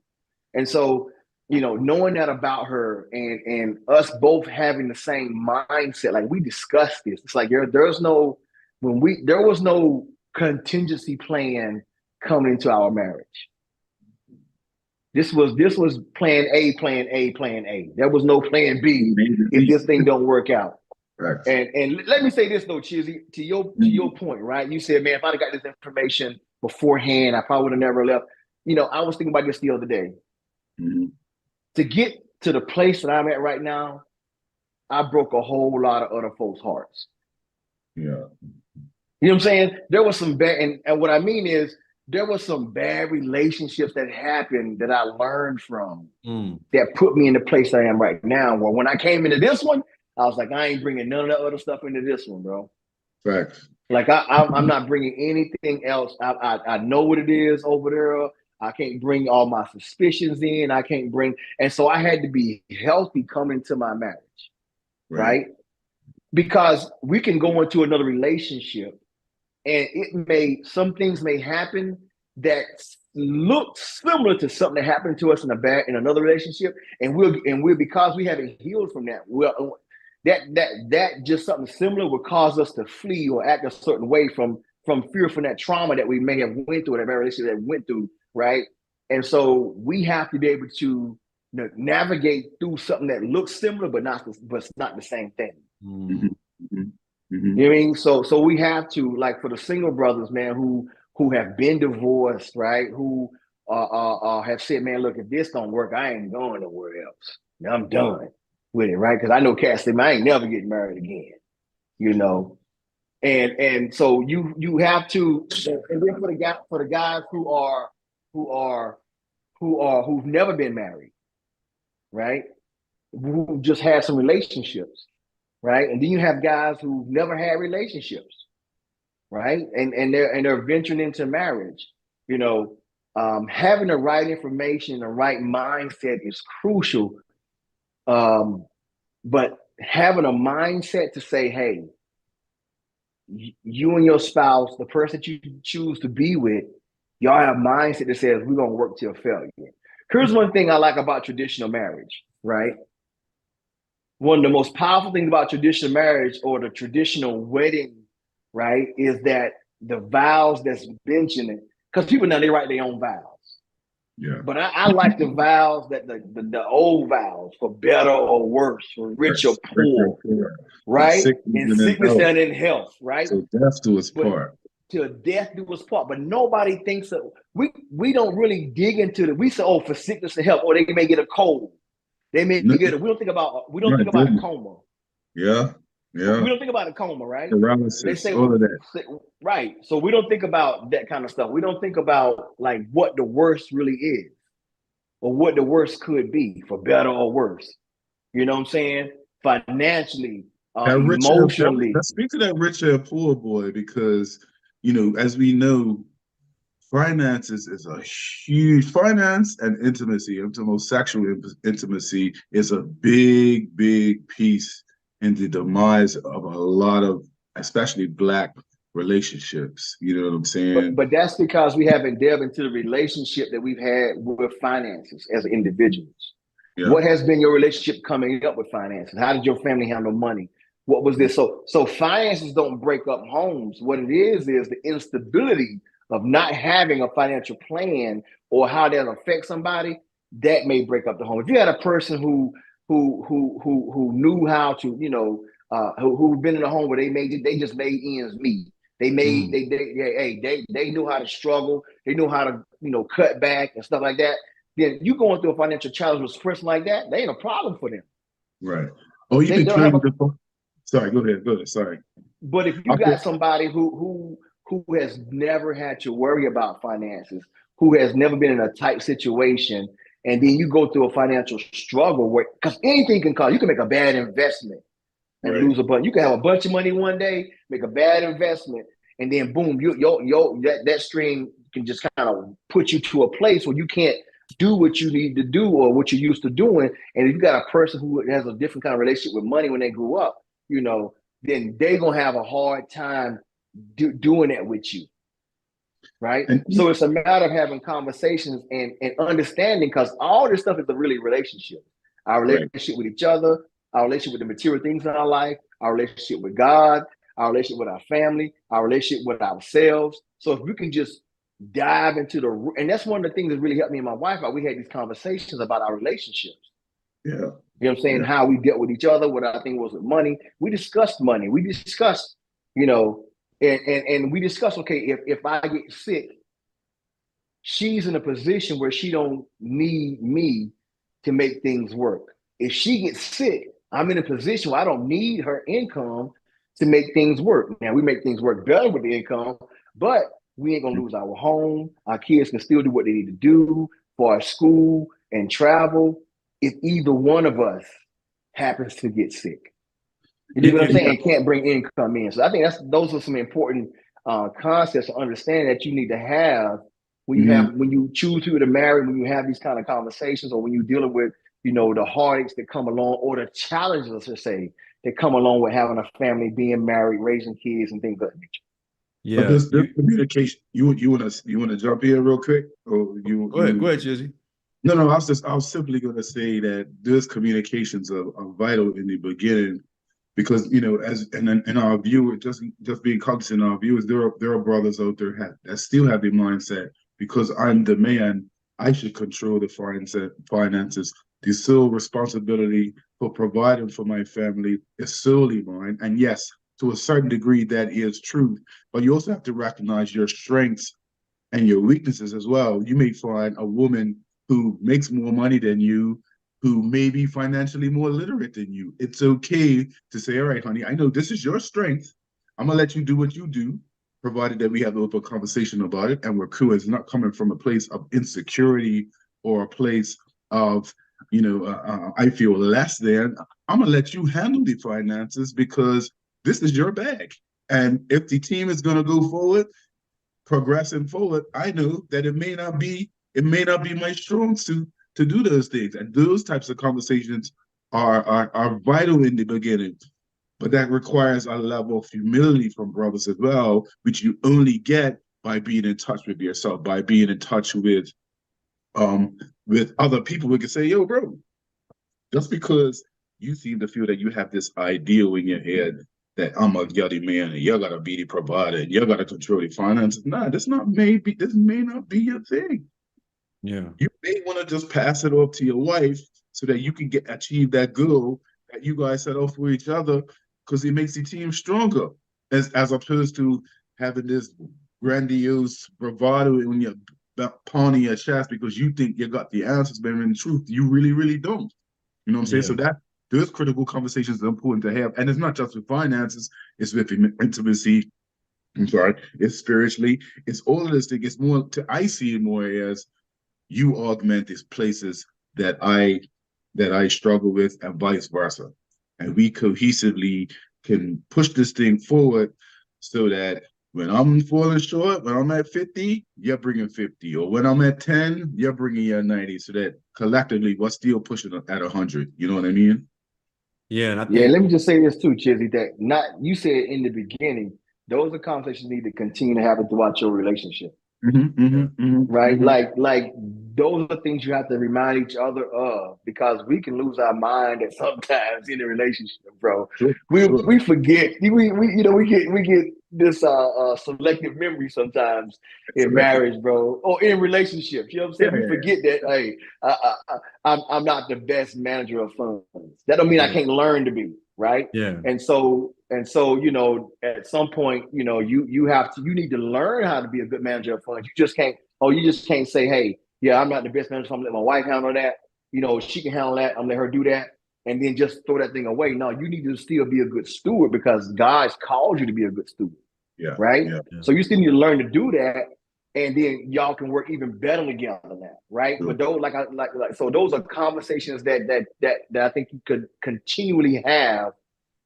And so, knowing that about her and us both having the same mindset, like, we discussed this. It's like there was no contingency plan coming into our marriage. This was plan A, plan A, plan A. There was no plan B if this thing don't work out. Right. And let me say this though, Chizzy, to your point, right? You said, man, if I'd have got this information beforehand, I probably would have never left. You know, I was thinking about this the other day. Mm-hmm. To get to the place that I'm at right now, I broke a whole lot of other folks' hearts. Yeah. You know what I'm saying? There was some bad, and what I mean is there was some bad relationships that happened that I learned from that put me in the place I am right now. Where when I came into this one, I was like, I ain't bringing none of that other stuff into this one, bro. Facts. Like I'm not bringing anything else. I know what it is over there. I can't bring all my suspicions in. I can't bring, and so I had to be healthy coming to my marriage, right? Because we can go into another relationship, and some things may happen that look similar to something that happened to us in another relationship, and we're because we haven't healed from that. That just something similar would cause us to flee or act a certain way from fear from that trauma that we may have went through, that relationship that we went through, right? And so we have to be able to navigate through something that looks similar, but not the same thing. Mm-hmm. Mm-hmm. You know what I mean? So we have to, like, for the single brothers, man, who have been divorced, right? Who have said, man, look, if this don't work, I ain't going nowhere else. I'm done with it, right? Because I know cats say, man, I ain't never getting married again, you know. And so you have to, and then for the guys who've never been married, right? Who just had some relationships, right? And then you have guys who've never had relationships, right? And they're venturing into marriage. You know, having the right information, the right mindset is crucial. But having a mindset to say, hey, you and your spouse, the person that you choose to be with, y'all have mindset that says we're gonna work till failure. Here's one thing I like about traditional marriage, right? One of the most powerful things about traditional marriage or the traditional wedding, right, is that the vows that's mentioned, because people now they write their own vows. Yeah. But I like the vows that the old vows, for better or worse, for rich or poor, right? In sickness and in health, right? So death do us part. Till death do us part. But nobody thinks that we don't really dig into it. We say, oh, for sickness and health, or they may get a cold. They may get it. We don't think about a coma. Yeah. Yeah. We don't think about a coma, right? Paralysis, they say, all of that. Right. So we don't think about that kind of stuff. We don't think about like what the worst really is or what the worst could be, for better or worse. You know what I'm saying? Financially, emotionally. Let's speak to that rich and poor boy, because, you know, as we know, finances is a huge, finance and intimacy, sexual intimacy is a big, big piece in the demise of a lot of, especially Black relationships. You know what I'm saying? But that's because we haven't delved into the relationship that we've had with finances as individuals. Yeah. What has been your relationship coming up with finances? How did your family handle money? What was this? So finances don't break up homes. What it is the instability of not having a financial plan or how that affects somebody, that may break up the home. If you had a person who knew how to, you know, who've been in a home where they just made ends meet. They knew how to struggle. They knew how to, you know, cut back and stuff like that. Then you going through a financial challenge with a person like that, they ain't a problem for them. Right. Oh, you can carry the. Sorry, go ahead. Sorry. But if you got somebody who has never had to worry about finances, who has never been in a tight situation, and then you go through a financial struggle where, because anything can cause, you can make a bad investment and lose a bunch. You can have a bunch of money one day, make a bad investment, and then boom, that stream can just kind of put you to a place where you can't do what you need to do or what you're used to doing. And if you got a person who has a different kind of relationship with money when they grew up, you know, then they're gonna have a hard time doing that with you, right? So it's a matter of having conversations and understanding, because all this stuff is a really relationship. Our relationship with each other, our relationship with the material things in our life, our relationship with God, our relationship with our family, our relationship with ourselves. So if we can just dive into and that's one of the things that really helped me and my wife out. We had these conversations about our relationships. Yeah. You know what I'm saying? Yeah. How we dealt with each other, what our thing was with money. We discussed money. We discussed, you know, and we discussed, okay, if I get sick, she's in a position where she don't need me to make things work. If she gets sick, I'm in a position where I don't need her income to make things work. Now we make things work better with the income, but we ain't gonna lose our home. Our kids can still do what they need to do for our school and travel if either one of us happens to get sick. You know what I'm And saying? And can't bring income in. So I think those are some important concepts to understand that you need to have when you choose who to marry, when you have these kind of conversations, or when you're dealing with the heartaches that come along, or the challenges, let's say, that come along with having a family, being married, raising kids, and things of that nature. But yeah, this communication, you wanna jump in real quick, or go ahead, Chizzy. No, I was simply gonna say that this communications are vital in the beginning, because as in our view, just being cognizant in our viewers, there are brothers out there that still have the mindset, because I'm the man, I should control the finances. The sole responsibility for providing for my family is solely mine. And yes, to a certain degree, that is true. But you also have to recognize your strengths and your weaknesses as well. You may find a woman who makes more money than you, who may be financially more literate than you. It's okay to say, all right, honey, I know this is your strength. I'm going to let you do what you do, provided that we have an open conversation about it. And we're cool. It's not coming from a place of insecurity or a place of, I feel less than. I'm going to let you handle the finances because this is your bag. And if the team is going to go forward, progressing forward, I know that it may not be my strong suit to do those things. And those types of conversations are vital in the beginning. But that requires a level of humility from brothers as well, which you only get by being in touch with yourself, by being in touch with other people who can say, yo, bro, just because you seem to feel that you have this ideal in your head that I'm a gutty man and you're gonna be the provider and you're gonna control the finances. Nah, this may not be your thing. Yeah. You may want to just pass it off to your wife so that you can achieve that goal that you guys set off for each other, because it makes the team stronger, as opposed to having this grandiose bravado in your pawn in your chest because you think you got the answers, but in truth, you really, really don't. You know what I'm saying? Yeah. So that those critical conversations are important to have. And it's not just with finances, it's with intimacy. I'm sorry, it's spiritually, it's all of this thing. It's more I see it more as you augment these places that I struggle with, and vice versa. And we cohesively can push this thing forward so that when I'm falling short, when I'm at 50, you're bringing 50. Or when I'm at 10, you're bringing your 90. So that collectively, we're still pushing at 100. You know what I mean? Yeah, and I Yeah, think let me just say this too, Chizzy, that not you said in the beginning, those are conversations you need to continue to have it throughout your relationship. yeah, Right? Like those are things you have to remind each other of, because we can lose our mind at sometimes in a relationship, bro. Sure, We sure. forget. We get this selective memory sometimes in Selective. marriage, bro, or in relationships. You know what I'm Yeah, saying? We yeah, forget that, hey, I'm not the best manager of funds. That don't mean I yeah, can't learn to be, right? yeah, And so, at some point, you need to learn how to be a good manager of funds. You just can't say, hey, yeah, I'm not the best manager, so I'm gonna let my wife handle that. She can handle that. I'm gonna let her do that, and then just throw that thing away. No, you need to still be a good steward, because God's called you to be a good steward, yeah, right? yeah. yeah, So you still need to learn to do that, and then y'all can work even better together now, right? Sure. But those, so those are conversations that I think you could continually have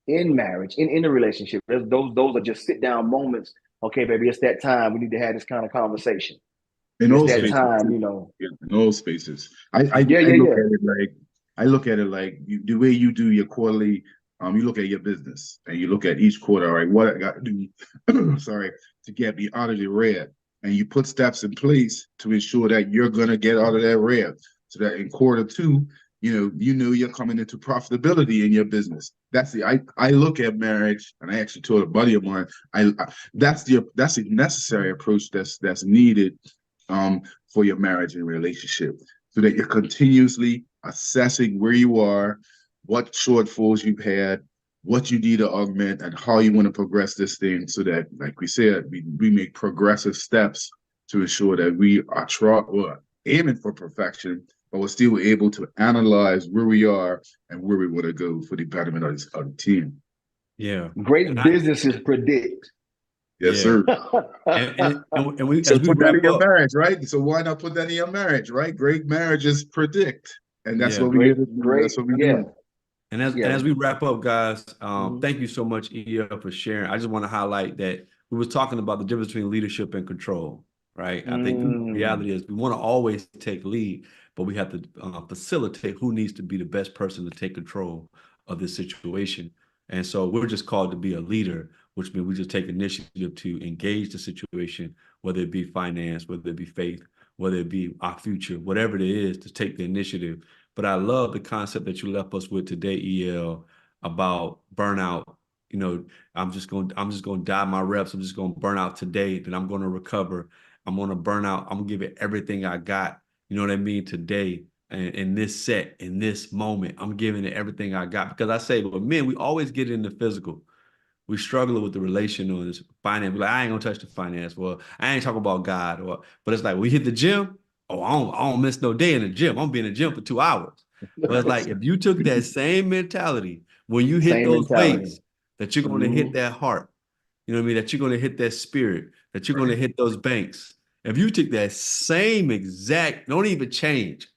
in marriage, in a relationship. Those are just sit down moments. Okay, baby, it's that time. We need to have this kind of conversation. In It's all that yeah, spaces time, too. Yeah, in all spaces. Yeah, I yeah, look yeah. at it like the way you do your quarterly. You look at your business and you look at each quarter. All right, what I got to do, sorry, to get me out of the red, and you put steps in place to ensure that you're gonna get out of that red, so that in quarter two, you know you're coming into profitability in your business. I look at marriage, and I actually told a buddy of mine, that's the necessary approach that's needed for your marriage and relationship, so that you're continuously assessing where you are, what shortfalls you've had, what you need to augment, and how you want to progress this thing, so that, like we said, we make progressive steps to ensure that we are aiming for perfection, but we're still able to analyze where we are and where we want to go for the betterment of the team. Yeah. Great businesses predict. Yes, Yeah. sir. And we, So as we put that wrap in your up, marriage, right? So why not put that in your marriage, right? Great marriages predict, and that's yeah. what we Great, here to do. great, That's what we yeah, do. And yeah. as we wrap up, guys, Mhm. thank you so much, EL, for sharing. I just want to highlight that we was talking about the difference between leadership and control, right? I think the reality is we want to always take lead, but we have to facilitate who needs to be the best person to take control of this situation. And so we're just called to be a leader, which means we just take initiative to engage the situation, whether it be finance, whether it be faith, whether it be our future, whatever it is, to take the initiative. But I love the concept that you left us with today, EL, about burnout. You know, I'm just going to die my reps. I'm just going to burn out today. Then I'm going to recover. I'm going to burn out. I'm going to give it everything I got. You know what I mean? Today, and in this set, in this moment, I'm giving it everything I got, because I say, but men, we always get in the physical. We struggle with the relational and this finance. We're like, I ain't gonna touch the finance. Well, I ain't talking about God. But it's like we hit the gym. Oh, I don't miss no day in the gym. I'm be in the gym for 2 hours. But it's like if you took that same mentality when you hit Same those mentality. weights, that you're gonna hit that heart. You know what I mean? That you're gonna hit that spirit. That you're gonna hit those banks. If you took that same exact, don't even change.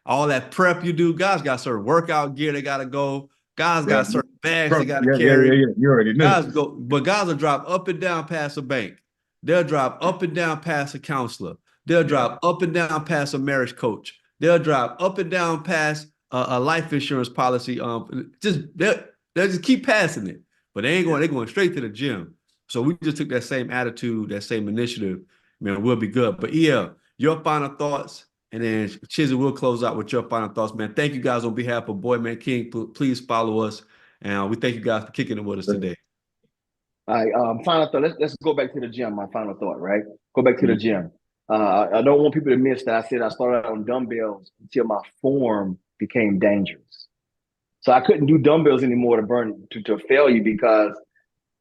All that prep you do, guys got certain workout gear they gotta go. Guys Yeah, got certain bags they gotta yeah. carry. You already know. Guys will drive up and down past a bank. They'll drive up and down past a counselor. They'll drive up and down past a marriage coach. They'll drive up and down past a life insurance policy. They'll just keep passing it, but they ain't going. They're going straight to the gym. So we just took that same attitude, that same initiative. Man, we'll be good. But yeah, your final thoughts, and then Chizzy will close out with your final thoughts, man. Thank you guys on behalf of Boy Man King. Please follow us, and we thank you guys for kicking it with us today. All right. Final thought. Let's go back to the gym. My final thought. Right. Go back to the Mhm. gym. I don't want people to miss that. I said I started on dumbbells until my form became dangerous. So I couldn't do dumbbells anymore to failure, because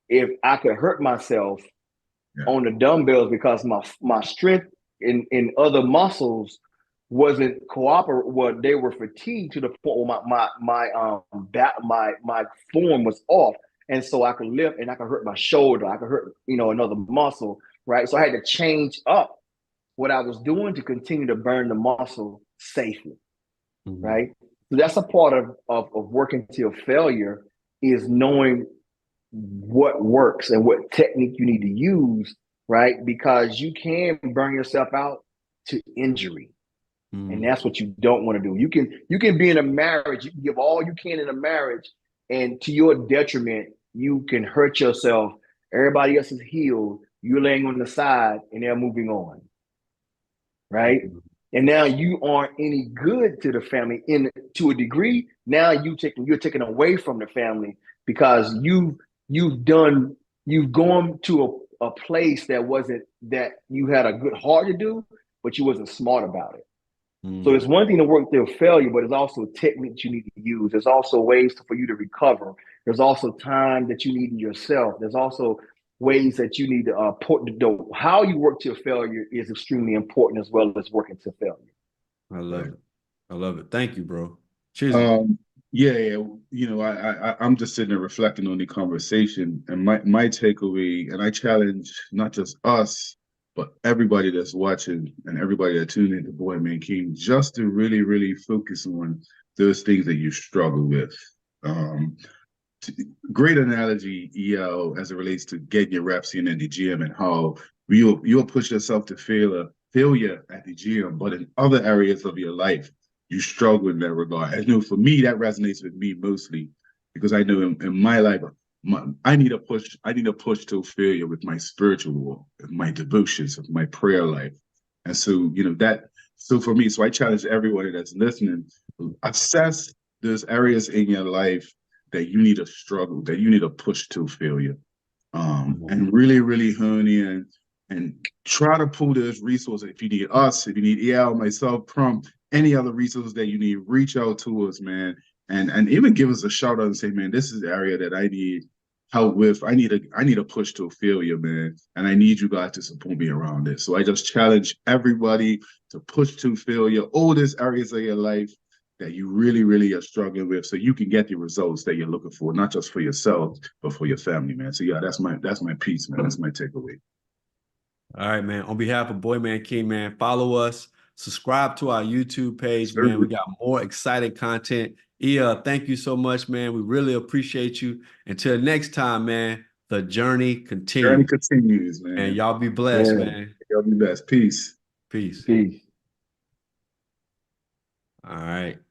if I could hurt myself on the dumbbells, because my strength in other muscles wasn't cooperate. Well, they were fatigued to the point where my form was off, and so I could lift and I could hurt my shoulder. I could hurt another muscle, right? So I had to change up what I was doing to continue to burn the muscle safely, right? So that's a part of working till failure, is knowing what works and what technique you need to use, right? Because you can burn yourself out to injury. And that's what you don't want to do. You can be in a marriage, you can give all you can in a marriage, and to your detriment, you can hurt yourself. Everybody else is healed. You're laying on the side and they're moving on. Right? And now you aren't any good to the family to a degree. Now you're taken away from the family, because you've gone to a place that you had a good heart to do, but you wasn't smart about it. So it's one thing to work through failure, but it's also techniques you need to use. There's also ways for you to recover. There's also time that you need in yourself. There's also ways that you need to put how you work to failure is extremely important, as well as working to failure. I love it. I love it. Thank you, bro. Cheers. Yeah. I'm just sitting there reflecting on the conversation, and my takeaway, and I challenge not just us, but everybody that's watching and everybody that tuned into Boy Man King, just to really, really focus on those things that you struggle with. Great analogy, EL, as it relates to getting your reps in the gym, and how you'll push yourself to failure at the gym, but in other areas of your life, you struggle in that regard. I know for me, that resonates with me mostly, because I know in my life, I need a push to failure with my spiritual walk, my devotions, of my prayer life. And so, so for me, so I challenge everybody that's listening, assess those areas in your life that you need to struggle, that you need to push to failure. And really, really hone in and try to pull those resources. If you need us, if you need EL, myself, Crump, any other resources that you need, reach out to us, man. And even give us a shout out and say, man, this is the area that I need help with. I need a push to failure, man. And I need you guys to support me around this. So I just challenge everybody to push to failure, all these areas of your life that you really, really are struggling with, so you can get the results that you're looking for, not just for yourself, but for your family, man. So yeah, that's my piece, man. That's my takeaway. All right, man. On behalf of Boy Man King, man, follow us, subscribe to our YouTube page, man. We got more exciting content. Thank you so much, man. We really appreciate you. Until next time, man, the journey continues. Journey continues, man. And y'all be blessed, man. Y'all be blessed. Peace. Peace. Peace. All right.